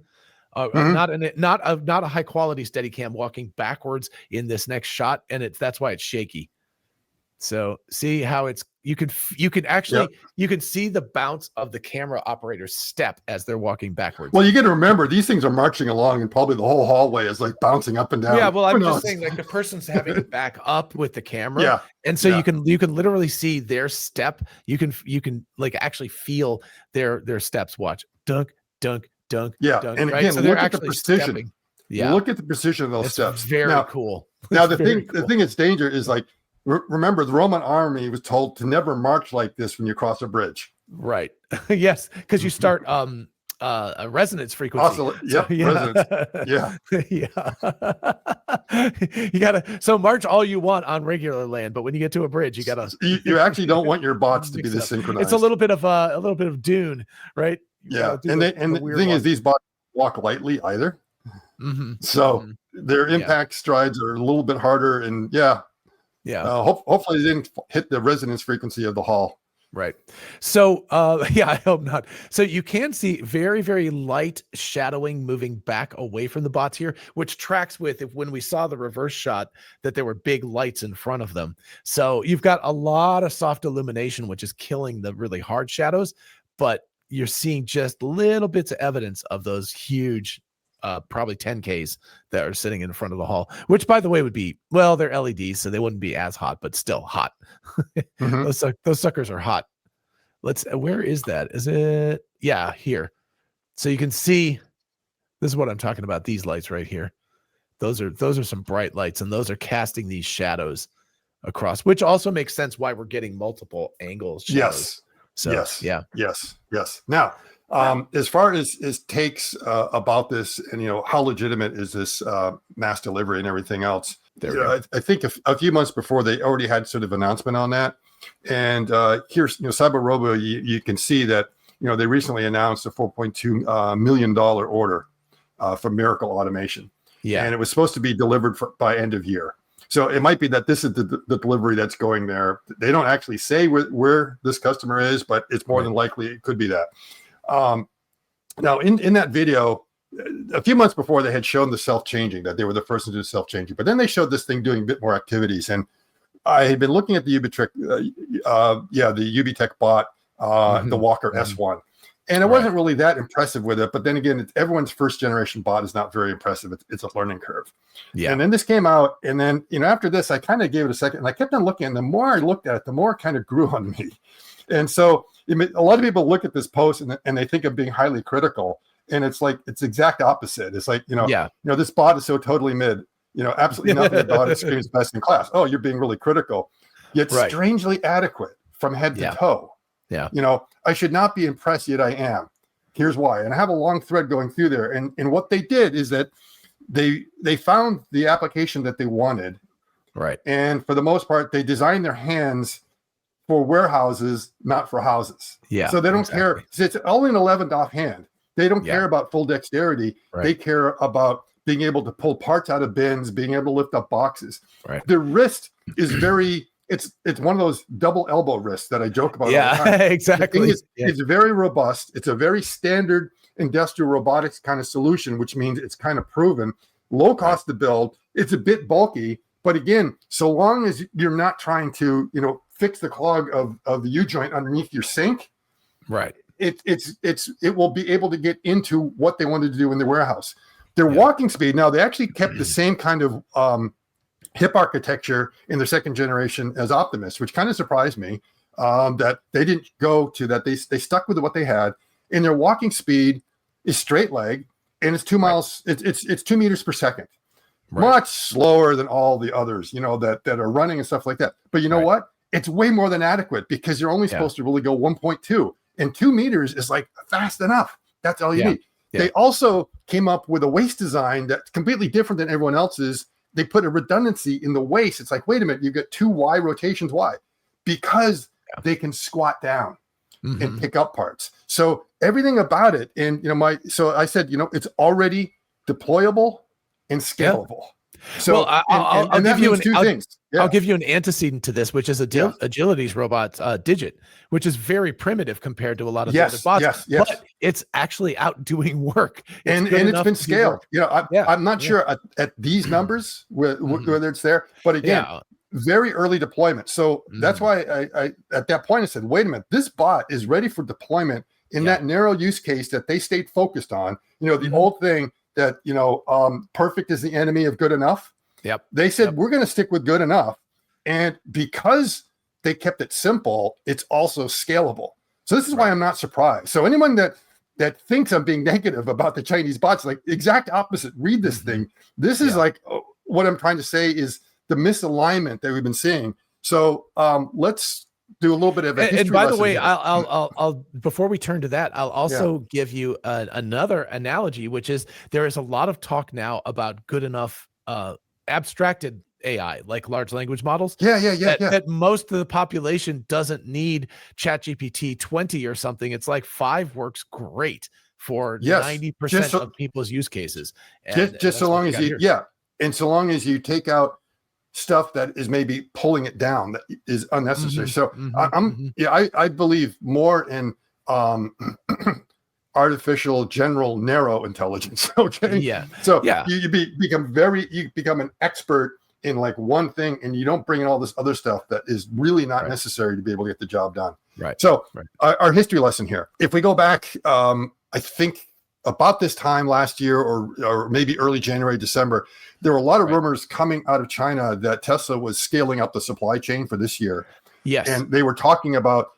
not a high quality steady cam, walking backwards in this next shot, and that's why it's shaky. So see how you can see the bounce of the camera operator's step as they're walking backwards. Well, you got to remember, these things are marching along, and probably the whole hallway is like bouncing up and down. Yeah, well, I'm just saying, like, the person's having to back up with the camera. Yeah. And so you can literally see their step. You can like actually feel their steps. Watch. Dunk, dunk, dunk. Yeah. Dunk, and right? again, So look at the precision. Stepping. Yeah. Look at the precision of those steps. Very cool. Now the thing that's danger is, like, remember, the Roman army was told to never march like this when you cross a bridge. Right. Yes, because you start a resonance frequency. Resonance. Yeah. You gotta march all you want on regular land, but when you get to a bridge, you gotta you actually don't want your bots to be this synchronized. It's a little bit of Dune, right? The thing is, these bots walk lightly either. So their impact strides are a little bit harder, and hopefully they didn't hit the resonance frequency of the hall. Right. So, I hope not. So you can see very, very light shadowing moving back away from the bots here, which tracks with when we saw the reverse shot that there were big lights in front of them. So you've got a lot of soft illumination, which is killing the really hard shadows, but you're seeing just little bits of evidence of those huge, probably 10Ks that are sitting in front of the hall, which, by the way, would be, well, they're LEDs, so they wouldn't be as hot, but still hot. Those suckers are hot. Where is that? Is it? Yeah, here. So you can see, this is what I'm talking about. These lights right here. Those are some bright lights, and those are casting these shadows across, which also makes sense why we're getting multiple angles. Yes. So, yes. Now, as far as takes about this, and how legitimate is this mass delivery and everything else, I think a few months before, they already had sort of announcement on that. And here's Cyber Robo, you can see that they recently announced a $4.2 million order from Miracle Automation. Yeah, and it was supposed to be delivered by end of year. So it might be that this is the delivery that's going there. They don't actually say where this customer is, but it's more than likely it could be that. Now, in that video, a few months before, they had shown the self-changing, that they were the first to do self-changing. But then they showed this thing doing a bit more activities. And I had been looking at the UBTech, the UBTech bot, the Walker S1. And I wasn't really that impressive with it. But then again, everyone's first generation bot is not very impressive. It's a learning curve. Yeah. And then this came out. And then, after this, I kind of gave it a second. And I kept on looking. And the more I looked at it, the more it kind of grew on me. And so a lot of people look at this post and they think of being highly critical. And it's like, it's exact opposite. It's like, this bot is so totally mid, absolutely nothing about it screams best in class. Oh, you're being really critical, yet strangely adequate from head to toe. Yeah. I should not be impressed, yet I am. Here's why. And I have a long thread going through there. And what they did is that they found the application that they wanted. Right. And for the most part, they designed their hands for warehouses, not for houses. Yeah. So they don't care. It's only an 11th offhand. They don't care about full dexterity. Right. They care about being able to pull parts out of bins, being able to lift up boxes. Right. The wrist is it's one of those double elbow wrists that I joke about all the time. Exactly. It's very robust. It's a very standard industrial robotics kind of solution, which means it's kind of proven. Low cost to build. It's a bit bulky, but again, so long as you're not trying to, fix the clog of the U-joint underneath your sink, right? It will be able to get into what they wanted to do in the warehouse. Their walking speed, now they actually kept the same kind of hip architecture in their second generation as Optimus, which kind of surprised me that they didn't go to that. They stuck with what they had. And their walking speed is straight leg, and it's 2 miles. It's 2 meters per second, much slower than all the others, that are running and stuff like that. But you know what? It's way more than adequate because you're only supposed to really go 1.2, and 2 meters is like fast enough. That's all you need. Yeah. They also came up with a waist design that's completely different than everyone else's. They put a redundancy in the waist. It's like, wait a minute, you get 2 Y rotations. Why? Because they can squat down and pick up parts. So everything about it, and so I said, it's already deployable and scalable. So I'll give you two things. Yeah. I'll give you an antecedent to this, which is Agility's robot Digit, which is very primitive compared to a lot of the other bots. But it's actually out doing work. And it's been scaled. I'm not sure at these numbers whether it's there, but again, very early deployment. So that's why I at that point I said, wait a minute, this bot is ready for deployment in that narrow use case that they stayed focused on. The old thing that perfect is the enemy of good enough. Yep. They said we're going to stick with good enough, and because they kept it simple, it's also scalable. So this is why I'm not surprised. So anyone that thinks I'm being negative about the Chinese bots, like exact opposite. Read this thing. This is like what I'm trying to say is the misalignment that we've been seeing. So let's do a little bit of a history. And by the way, I'll before we turn to that, I'll also give you another analogy, which is there is a lot of talk now about good enough abstracted AI, like large language models. That most of the population doesn't need ChatGPT 20 or something. It's like 5 works great for 90% of people's use cases. And just so long as and so long as you take out stuff that is maybe pulling it down that is unnecessary. So I believe more in artificial general narrow intelligence. Okay. Yeah. So you become an expert in like one thing, and you don't bring in all this other stuff that is really not necessary to be able to get the job done. Right. So our history lesson here, if we go back, I think about this time last year or maybe early January, December, there were a lot of rumors coming out of China that Tesla was scaling up the supply chain for this year. Yes. And they were talking about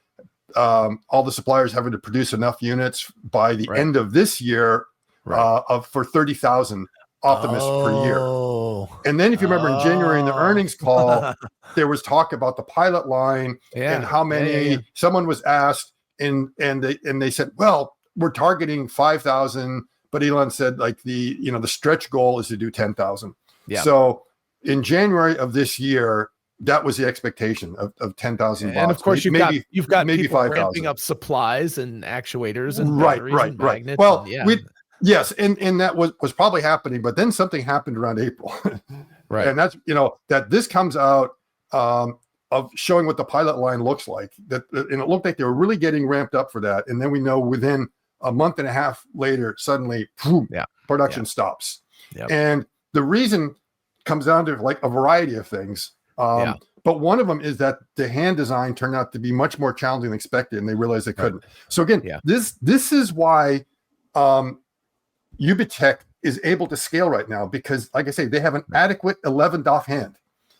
all the suppliers having to produce enough units by the end of this year for 30,000 Optimus per year. And then if you remember in January in the earnings call, there was talk about the pilot line and how many someone was asked and they said, well, we're targeting 5,000, but Elon said like the stretch goal is to do 10,000. Yeah. So in January of this year, that was the expectation of 10,000 bots. And of course, you've got maybe people 5,000 ramping up supplies and actuators and batteries and magnets. Well, yes, and that was probably happening, but then something happened around April. Right. And that's, that this comes out of showing what the pilot line looks like. And it looked like they were really getting ramped up for that. And then we know within a month and a half later, suddenly, boom, production stops. Yep. And the reason comes down to like a variety of things. But one of them is that the hand design turned out to be much more challenging than expected, and they realized they couldn't. So again, this is why UBTech is able to scale right now, because, like I say, they have an adequate 11 DOF hand.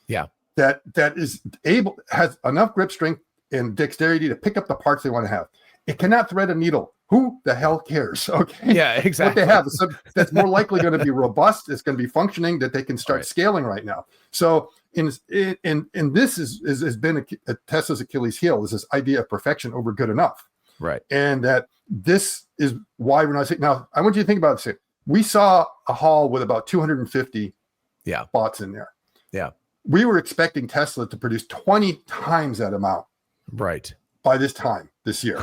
Yeah. That has enough grip strength and dexterity to pick up the parts they want to have. It cannot thread a needle. Who the hell cares? Okay. Yeah, exactly. What they have is that's more likely going to be robust. It's going to be functioning, that they can start scaling right now. So in this has been a Tesla's Achilles heel, is this idea of perfection over good enough. Right. And that this is why we're not saying. Now, I want you to think about this. We saw a hall with about 250 bots in there. Yeah. We were expecting Tesla to produce 20 times that amount. Right. By this time this year.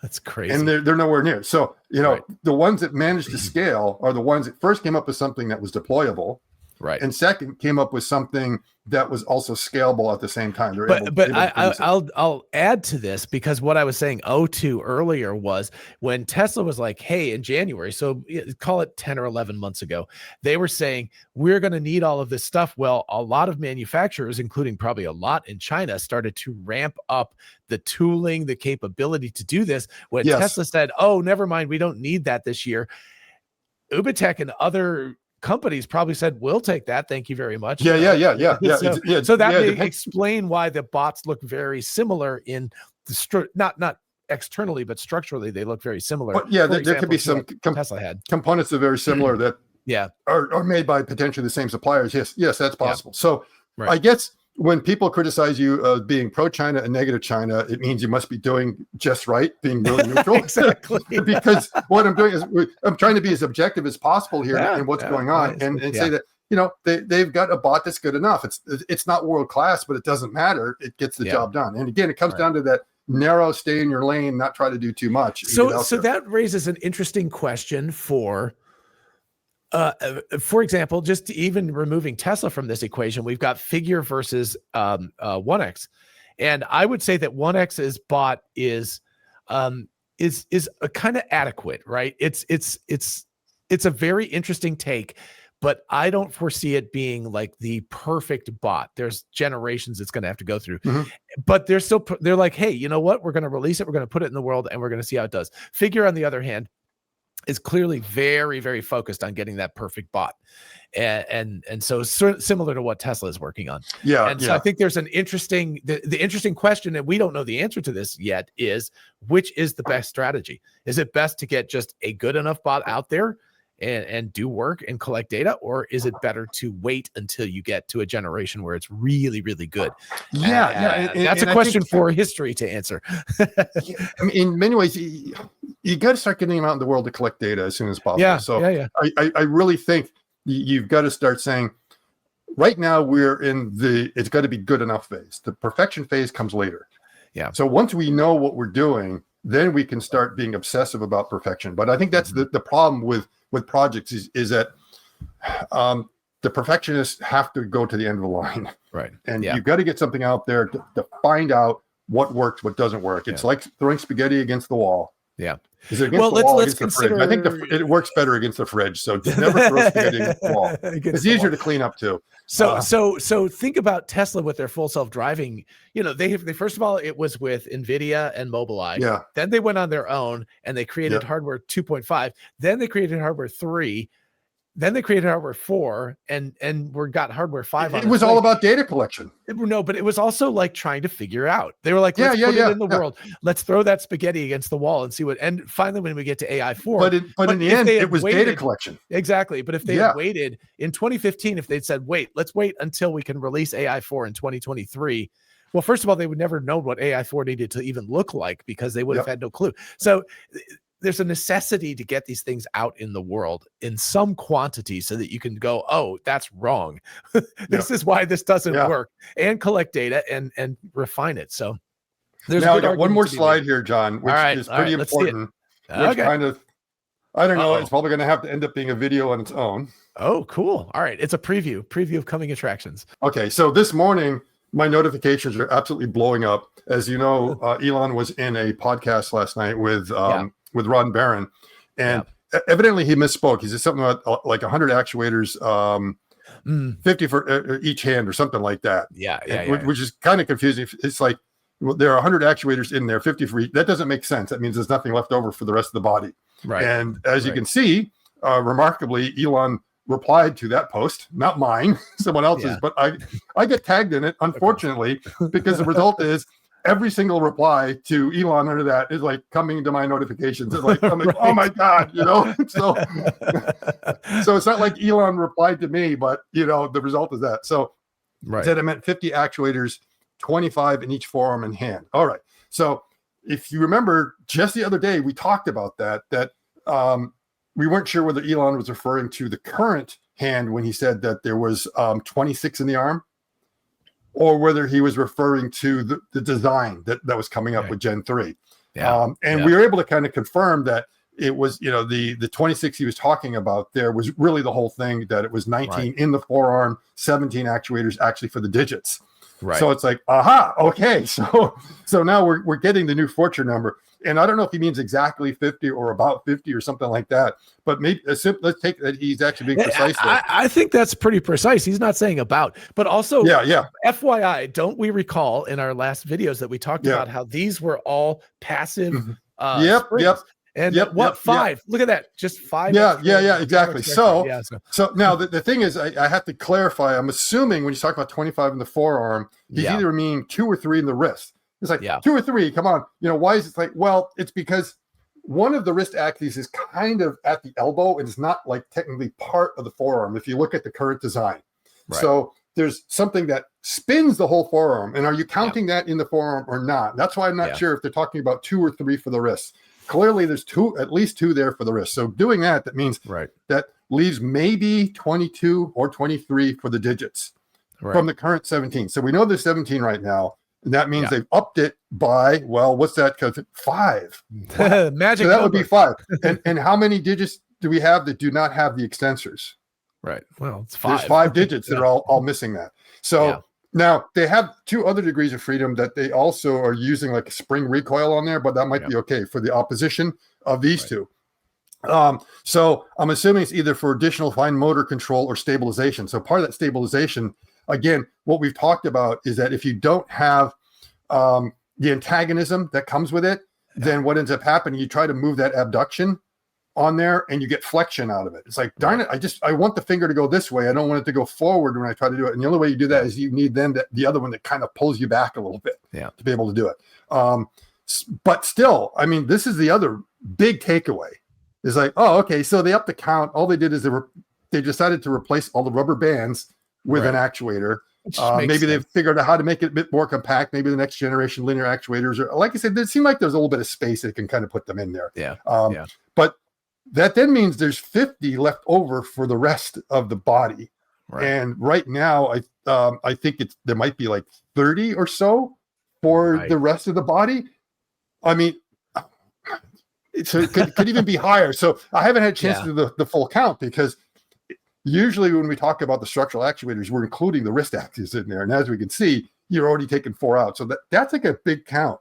That's crazy. And they're nowhere near. So, the ones that managed to scale are the ones that first came up with something that was deployable. Right. And second, came up with something that was also scalable at the same time. I'll add to this, because what I was saying earlier was when Tesla was like, hey, in January, so call it 10 or 11 months ago, they were saying, we're going to need all of this stuff. Well, a lot of manufacturers, including probably a lot in China, started to ramp up the tooling, the capability to do this. When Tesla said, oh, never mind, we don't need that this year, UBTech and other companies probably said, we'll take that, thank you very much. So that may explain why the bots look very sare in the not externally, but structurally they look very similar. But there could be some Tesla had components that are very similar that are made by potentially the same suppliers. Yes, that's possible. So I guess when people criticize you being pro-China and negative China, it means you must be doing just right, being really neutral. Exactly. Because what I'm doing is I'm trying to be as objective as possible here in what's going on, and say that they've got a bot that's good enough. It's not world class, but it doesn't matter. It gets the job done. And again, it comes down to that narrow, stay in your lane, not try to do too much. So that raises an interesting question for example, just even removing Tesla from this equation, we've got Figure versus OneX, and I would say that OneX's bot is a kind of adequate, right? It's a very interesting take, but I don't foresee it being like the perfect bot. There's generations it's going to have to go through, but they're like, hey, you know what? We're going to release it. We're going to put it in the world, and we're going to see how it does. Figure, on the other hand, is clearly very, very focused on getting that perfect bot. And so similar to what Tesla is working on. So I think there's an interesting, the interesting question, and we don't know the answer to this yet, is which is the best strategy? Is it best to get just a good enough bot out there and do work and collect data, or is it better to wait until you get to a generation where it's really, really good? That's a question for history to answer. I mean, in many ways, you got to start getting them out in the world to collect data as soon as possible. I really think you've got to start saying, right now we're in it's got to be good enough phase. The perfection phase comes later. So once we know what we're doing, then we can start being obsessive about perfection. But I think that's the problem with projects is that the perfectionists have to go to the end of the line. Right. And you've got to get something out there to find out what works, what doesn't work. It's like throwing spaghetti against the wall. Is it against the wall, let's consider. I think it works better against the fridge. So never throw spaghetti against the wall. It's easier to clean up too. So think about Tesla with their full self-driving. They first of all, it was with NVIDIA and Mobileye. Then they went on their own and they created hardware 2.5. Then they created hardware 3. Then they created hardware 4 and got hardware 5. It was all about data collection. No, but it was also like trying to figure out. They were like, let's put it in the world. Let's throw that spaghetti against the wall and see what. And finally, when we get to AI 4, but in the end, it was data collection. Exactly. But if they had waited in 2015, if they'd said, let's wait until we can release AI 4 in 2023. Well, first of all, they would never know what AI 4 needed to even look like because they would have had no clue. So there's a necessity to get these things out in the world in some quantity so that you can go, oh, that's wrong. This is why this doesn't work, and collect data and refine it. So there's now I got one more slide here, John, which is pretty important. Which kind of I don't know. It's probably going to have to end up being a video on its own. Oh, cool. All right. It's a preview of coming attractions. Okay. So this morning, my notifications are absolutely blowing up. As you know, Elon was in a podcast last night with Ron Barron, and evidently he misspoke. He said something about like 100 actuators, 50 for each hand or something like that. Which is kind of confusing. It's like, well, there are 100 actuators in there, 50 for each. That doesn't make sense. That means there's nothing left over for the rest of the body. Right. And as you can see, remarkably, Elon replied to that post, not mine, someone else's, but I get tagged in it, unfortunately, because the result is every single reply to Elon under that is like coming to my notifications. It's like, I'm like, oh my God, so it's not like Elon replied to me, but the result is that. So said I meant 50 actuators, 25 in each forearm and hand. All right. So if you remember just the other day, we talked about that we weren't sure whether Elon was referring to the current hand when he said that there was 26 in the arm, or whether he was referring to the design that was coming up with Gen 3. We were able to kind of confirm that it was, the 26 he was talking about there was really the whole thing, that it was 19 in the forearm, 17 actuators actually for the digits. Right. So it's like, aha, okay. So now we're getting the new Fortune number. And I don't know if he means exactly 50 or about 50 or something like that, but maybe let's take that he's actually being precise there. I think that's pretty precise. He's not saying about, but also FYI, don't we recall in our last videos that we talked about how these were all passive springs? And five? Look at that. Just 5. Exactly. So now the thing is, I have to clarify. I'm assuming when you talk about 25 in the forearm, he's either meaning 2 or 3 in the wrist. It's like 2 or 3. Come on. Why is it like, well, it's because one of the wrist axes is kind of at the elbow and it's not like technically part of the forearm if you look at the current design. Right. So there's something that spins the whole forearm. And are you counting that in the forearm or not? That's why I'm not sure if they're talking about 2 or 3 for the wrists. Clearly, there's at least 2 there for the wrist. So doing that means that leaves maybe 22 or 23 for the digits from the current 17. So we know there's 17 right now. And that means they've upped it by, well, what's that? 5. Magic. So that number would be 5. And how many digits do we have that do not have the extensors? Right. Well, it's 5. There's 5 digits that are all missing that. So now they have 2 other degrees of freedom that they also are using like a spring recoil on there, but that might be okay for the opposition of these 2. So I'm assuming it's either for additional fine motor control or stabilization. So part of that stabilization, again, what we've talked about is that if you don't have the antagonism that comes with it, then what ends up happening, you try to move that abduction on there and you get flexion out of it. It's like, darn it, I want the finger to go this way. I don't want it to go forward when I try to do it. And the only way you do that is you need then the other one that kind of pulls you back a little bit to be able to do it. But still, I mean, this is the other big takeaway. Is like, oh, okay, so they upped the count. All they did is they decided to replace all the rubber bands with an actuator. Maybe they've figured out how to make it a bit more compact. Maybe the next generation linear actuators, or like I said, it seemed like there's a little bit of space that can kind of put them in there. But that then means there's 50 left over for the rest of the body. And right now, I think there might be like 30 or so for the rest of the body. I mean, so it could even be higher. So I haven't had a chance to do the full count, because usually when we talk about the structural actuators, we're including the wrist axis in there. And as we can see, you're already taking 4 out. So that's like a big count.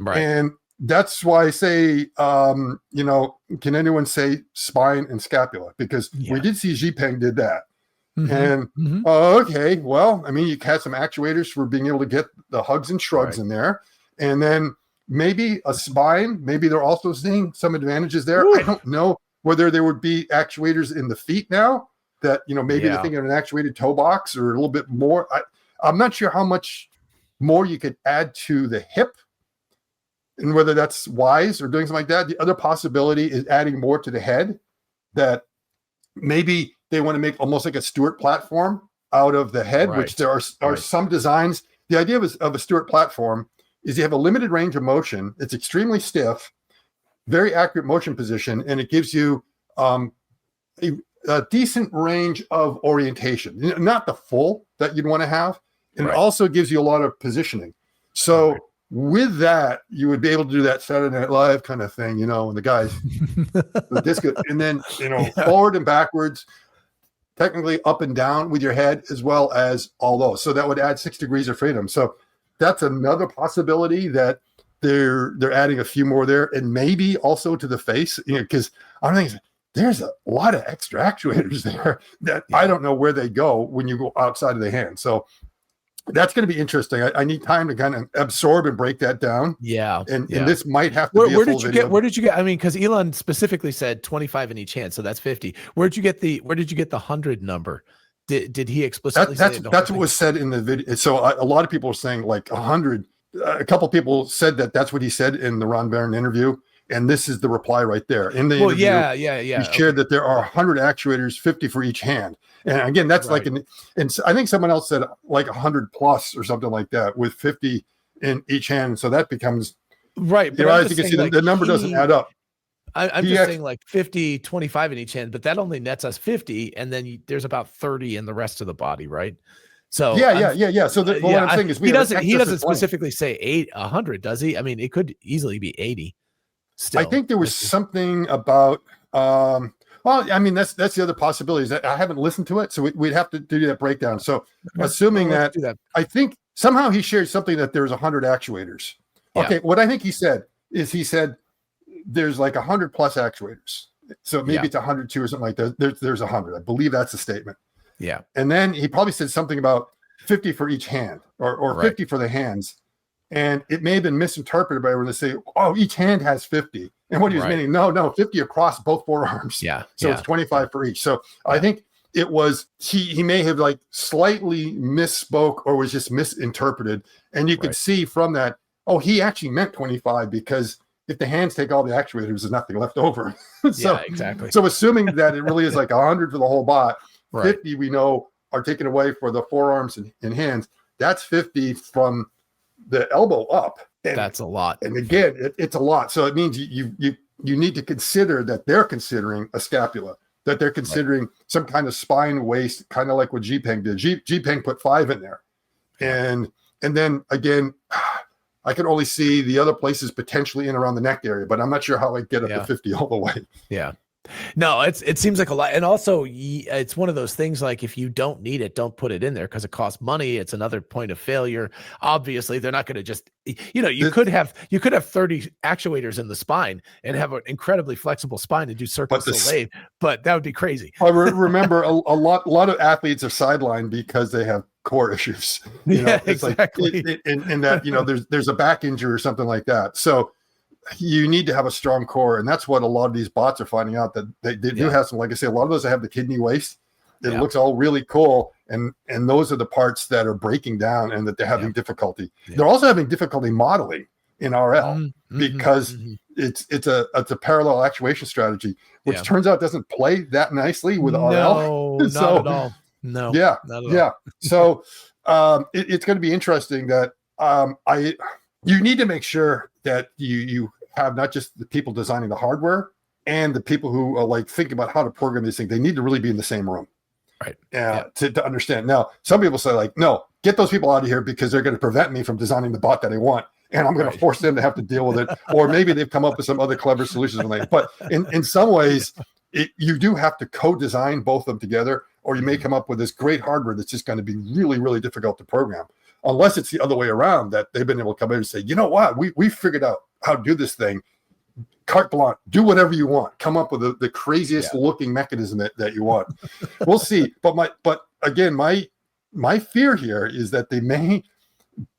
And that's why I say, can anyone say spine and scapula? Because we did see Xipeng did that. And okay, well, I mean, you had some actuators for being able to get the hugs and shrugs in there. And then maybe a spine, maybe they're also seeing some advantages there. I don't know whether there would be actuators in the feet now that, maybe they're thinking of an actuated toe box or a little bit more. I'm not sure how much more you could add to the hip and whether that's wise or doing something like that. The other possibility is adding more to the head, that maybe they want to make almost like a Stewart platform out of the head, which there are some designs. The idea of a Stewart platform is you have a limited range of motion. It's extremely stiff, very accurate motion position, and it gives you a decent range of orientation, not the full that you'd want to have. And it also gives you a lot of positioning. So with that, you would be able to do that Saturday Night Live kind of thing, and the guys, the disc, and then, forward and backwards, technically up and down with your head, as well as all those. So that would add 6 degrees of freedom. So that's another possibility that they're adding a few more there, and maybe also to the face, because I think there's a lot of extra actuators there that I don't know where they go when you go outside of the hand. So that's going to be interesting. I need time to kind of absorb and break that down. Yeah. And this might have to be where did you get, I mean, because Elon specifically said 25 in each hand, so that's 50. Where did you get the 100 number? Did he explicitly say that's what was said in the video? So a lot of people are saying like 100. A couple of people said that's what he said in the Ron Barron interview. And this is the reply right there. In the interview, he shared that there are 100 actuators, 50 for each hand. And again, that's like, and I think someone else said like 100 plus or something like that with 50 in each hand. So that becomes, right. But as you can see, the number doesn't add up. I'm just saying like 50, 25 in each hand, but that only nets us 50. And then there's about 30 in the rest of the body, right? So yeah. So what I'm saying is he doesn't specifically say 100, does he? I mean, it could easily be 80. Still. I think there was something about well, I mean, that's the other possibility is that I haven't listened to it, so we'd have to do that breakdown. So assuming that, I think somehow he shared something that there's 100 actuators. Okay, what I think he said there's like 100 plus actuators. So maybe it's 102 or something like that. There's 100. I believe that's the statement. Yeah. And then he probably said something about 50 for each hand or 50 for the hands. And it may have been misinterpreted by everyone to say, oh, each hand has 50. And what he was meaning, no, 50 across both forearms. Yeah. So it's 25 for each. So I think it was, he may have like slightly misspoke or was just misinterpreted. And you could see from that, he actually meant 25 because if the hands take all the actuators, there's nothing left over. So, exactly. So assuming that it really is like 100 for the whole bot, 50 we know are taken away for the forearms and hands. That's 50 from the elbow up. And that's a lot. And again, it's a lot. So it means you need to consider that they're considering a scapula, that they're considering some kind of spine waist, kind of like what G-Peng did. G-Peng put 5 in there. And then again, I can only see the other places potentially in around the neck area, but I'm not sure how I get up to 50 all the way. Yeah. No, it seems like a lot. And also it's one of those things like if you don't need it, don't put it in there because it costs money. It's another point of failure. Obviously, they're not going to just, you could have 30 actuators in the spine and have an incredibly flexible spine and do circles to lathe, but that would be crazy. I remember a lot of athletes are sidelined because they have core issues. Exactly. Like in that, there's a back injury or something like that. So you need to have a strong core, and that's what a lot of these bots are finding out, that they do have some, like I say, a lot of those that have the kidney waist. It looks all really cool, and those are the parts that are breaking down and that they're having difficulty. They're also having difficulty modeling in RL because it's a parallel actuation strategy, which turns out doesn't play that nicely with RL. No, not at all. No. Yeah. So it's going to be interesting that you need to make sure that you have not just the people designing the hardware and the people who are like thinking about how to program these things. They need to really be in the same room, right? To understand. Now, some people say like, no, get those people out of here because they're going to prevent me from designing the bot that I want, and I'm going to force them to have to deal with it. Or maybe they've come up with some other clever solutions. But in some ways, you do have to co-design both of them together, or you may come up with this great hardware that's just going to be really, really difficult to program. Unless it's the other way around, that they've been able to come in and say, you know what, we figured out how to do this thing. Carte blanche, do whatever you want. Come up with the craziest looking mechanism that you want. We'll see. But again, my fear here is that they may,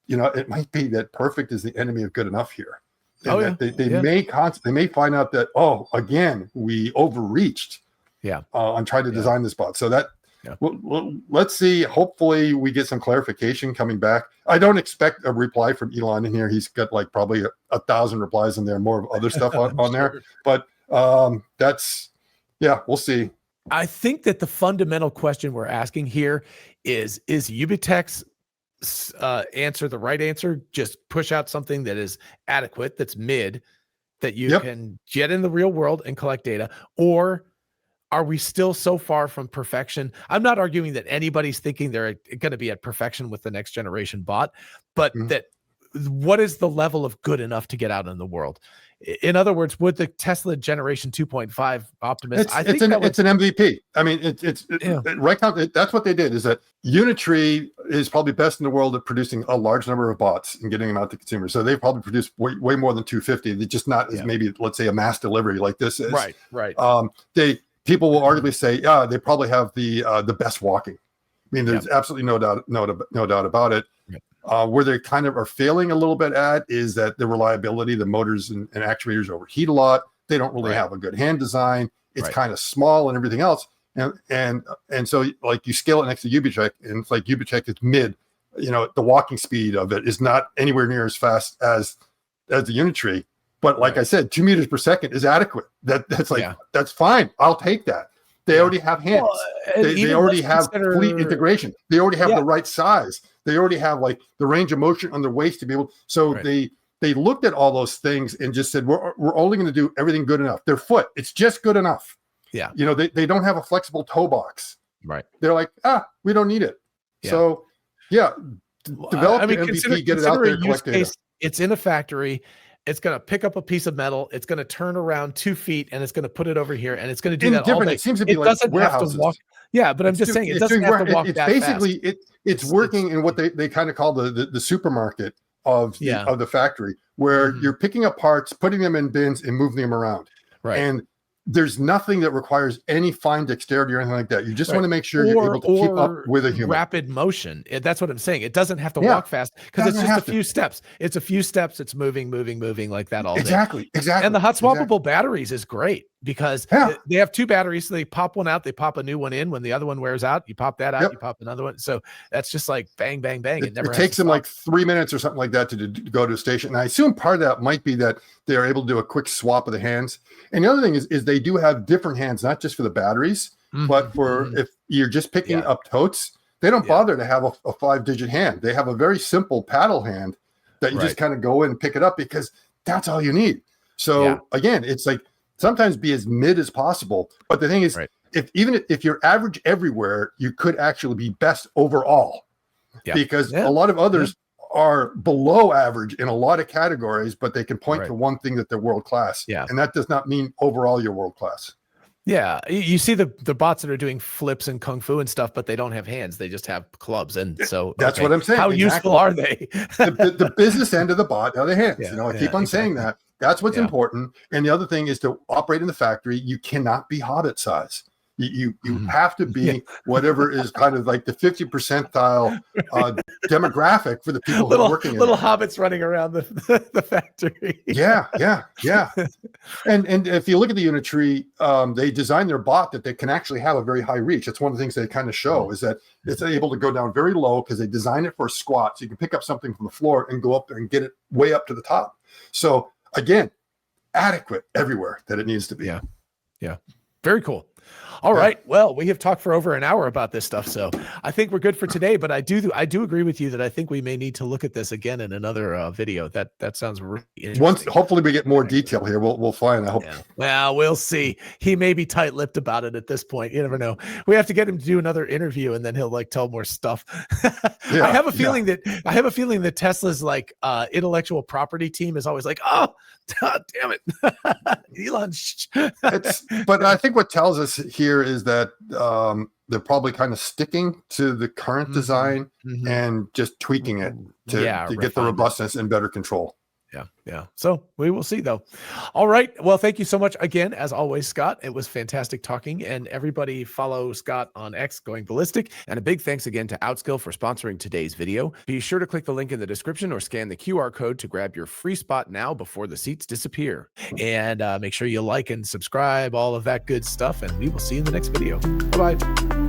it might be that perfect is the enemy of good enough here. And that they may find out that, again, we overreached on trying to design this bot. So that, well, let's see. Hopefully we get some clarification coming back. I don't expect a reply from Elon in here. He's got like probably 1,000 replies in there, more of other stuff on there. But we'll see. I think that the fundamental question we're asking here is UBTech's answer the right answer? Just push out something that is adequate, that's mid, that you can get in the real world and collect data, or are we still so far from perfection? I'm not arguing that anybody's thinking they're going to be at perfection with the next generation bot, but that what is the level of good enough to get out in the world? In other words, would the Tesla Generation 2.5 Optimus? It's an MVP. I mean, right now, that's what they did. Is that Unitree is probably best in the world at producing a large number of bots and getting them out to consumers. So they probably produce way more than 250. They're just not as maybe, let's say, a mass delivery like this is. Right. People will arguably say, yeah, they probably have the best walking. I mean, there's absolutely no doubt about it. Where they kind of are failing a little bit at is that the reliability, the motors and actuators overheat a lot. They don't really have a good hand design. It's kind of small and everything else. And so like you scale it next to UBTech, and it's like UBTech is mid. The walking speed of it is not anywhere near as fast as the Unitree. But like I said, 2 meters per second is adequate. That's fine. I'll take that. They already have hands. They already have fleet integration. They already have the right size. They already have like the range of motion on their waist to be able. So they looked at all those things and just said, we're only going to do everything good enough. Their foot, it's just good enough. Yeah. They don't have a flexible toe box. Right. They're like, we don't need it. Yeah. So develop the MVP, get it out there, collect data. It's in a factory. It's going to pick up a piece of metal. It's going to turn around 2 feet, and it's going to put it over here, and it's going to do that all day. It seems to be like warehouses. But I'm just saying it doesn't have to walk that basically fast. It's working in what they kind of call the supermarket of the factory, where you're picking up parts, putting them in bins, and moving them around. Right. And there's nothing that requires any fine dexterity or anything like that. You just want to make sure you're able to keep up with a human. Rapid motion. That's what I'm saying. It doesn't have to walk fast because it's just a few steps. It's a few steps. It's moving like that all day. Exactly. And the hot swappable batteries is great because they have 2 batteries. So they pop one out, they pop a new one in. When the other one wears out, you pop that out, you pop another one. So that's just like bang, bang, bang. It takes them like 3 minutes or something like that to go to a station. And I assume part of that might be that they're able to do a quick swap of the hands. And the other thing is they do have different hands, not just for the batteries, but for if you're just picking up totes, they don't bother to have a 5-digit hand. They have a very simple paddle hand that you just kind of go in and pick it up because that's all you need. So again, it's like sometimes be as mid as possible. But the thing is, if you're average everywhere, you could actually be best overall because a lot of others are below average in a lot of categories, but they can point to one thing that they're world class. Yeah. And that does not mean overall you're world class. Yeah. You see the bots that are doing flips and kung fu and stuff, but they don't have hands. They just have clubs. And so that's what I'm saying. How useful are they? the business end of the bot are the hands. I keep on saying that. That's what's important. And the other thing is to operate in the factory. You cannot be Hobbit size. You have to be whatever is kind of like the 50th percentile demographic for the people who are working. Little hobbits running around the factory. Yeah. And if you look at the Unitree, they designed their bot that they can actually have a very high reach. That's one of the things they kind of show is that it's able to go down very low because they designed it for a squat. So you can pick up something from the floor and go up there and get it way up to the top. So again, adequate everywhere that it needs to be. Yeah. Very cool. All right. Well, we have talked for over an hour about this stuff, so I think we're good for today. But I do agree with you that I think we may need to look at this again in another video. That sounds really interesting. Hopefully we get more detail here. We'll find. I hope. Yeah. Well, we'll see. He may be tight-lipped about it at this point. You never know. We have to get him to do another interview, and then he'll tell more stuff. I have a feeling that Tesla's intellectual property team is always like, oh, damn it, Elon. But I think what tells us here is that they're probably kind of sticking to the current design and just tweaking it to get the robustness and better control. Yeah. So we will see, though. All right. Well, thank you so much again, as always, Scott. It was fantastic talking. And everybody follow Scott on X, Going Ballistic. And a big thanks again to Outskill for sponsoring today's video. Be sure to click the link in the description or scan the QR code to grab your free spot now before the seats disappear. And make sure you like and subscribe, all of that good stuff. And we will see you in the next video. Bye-bye.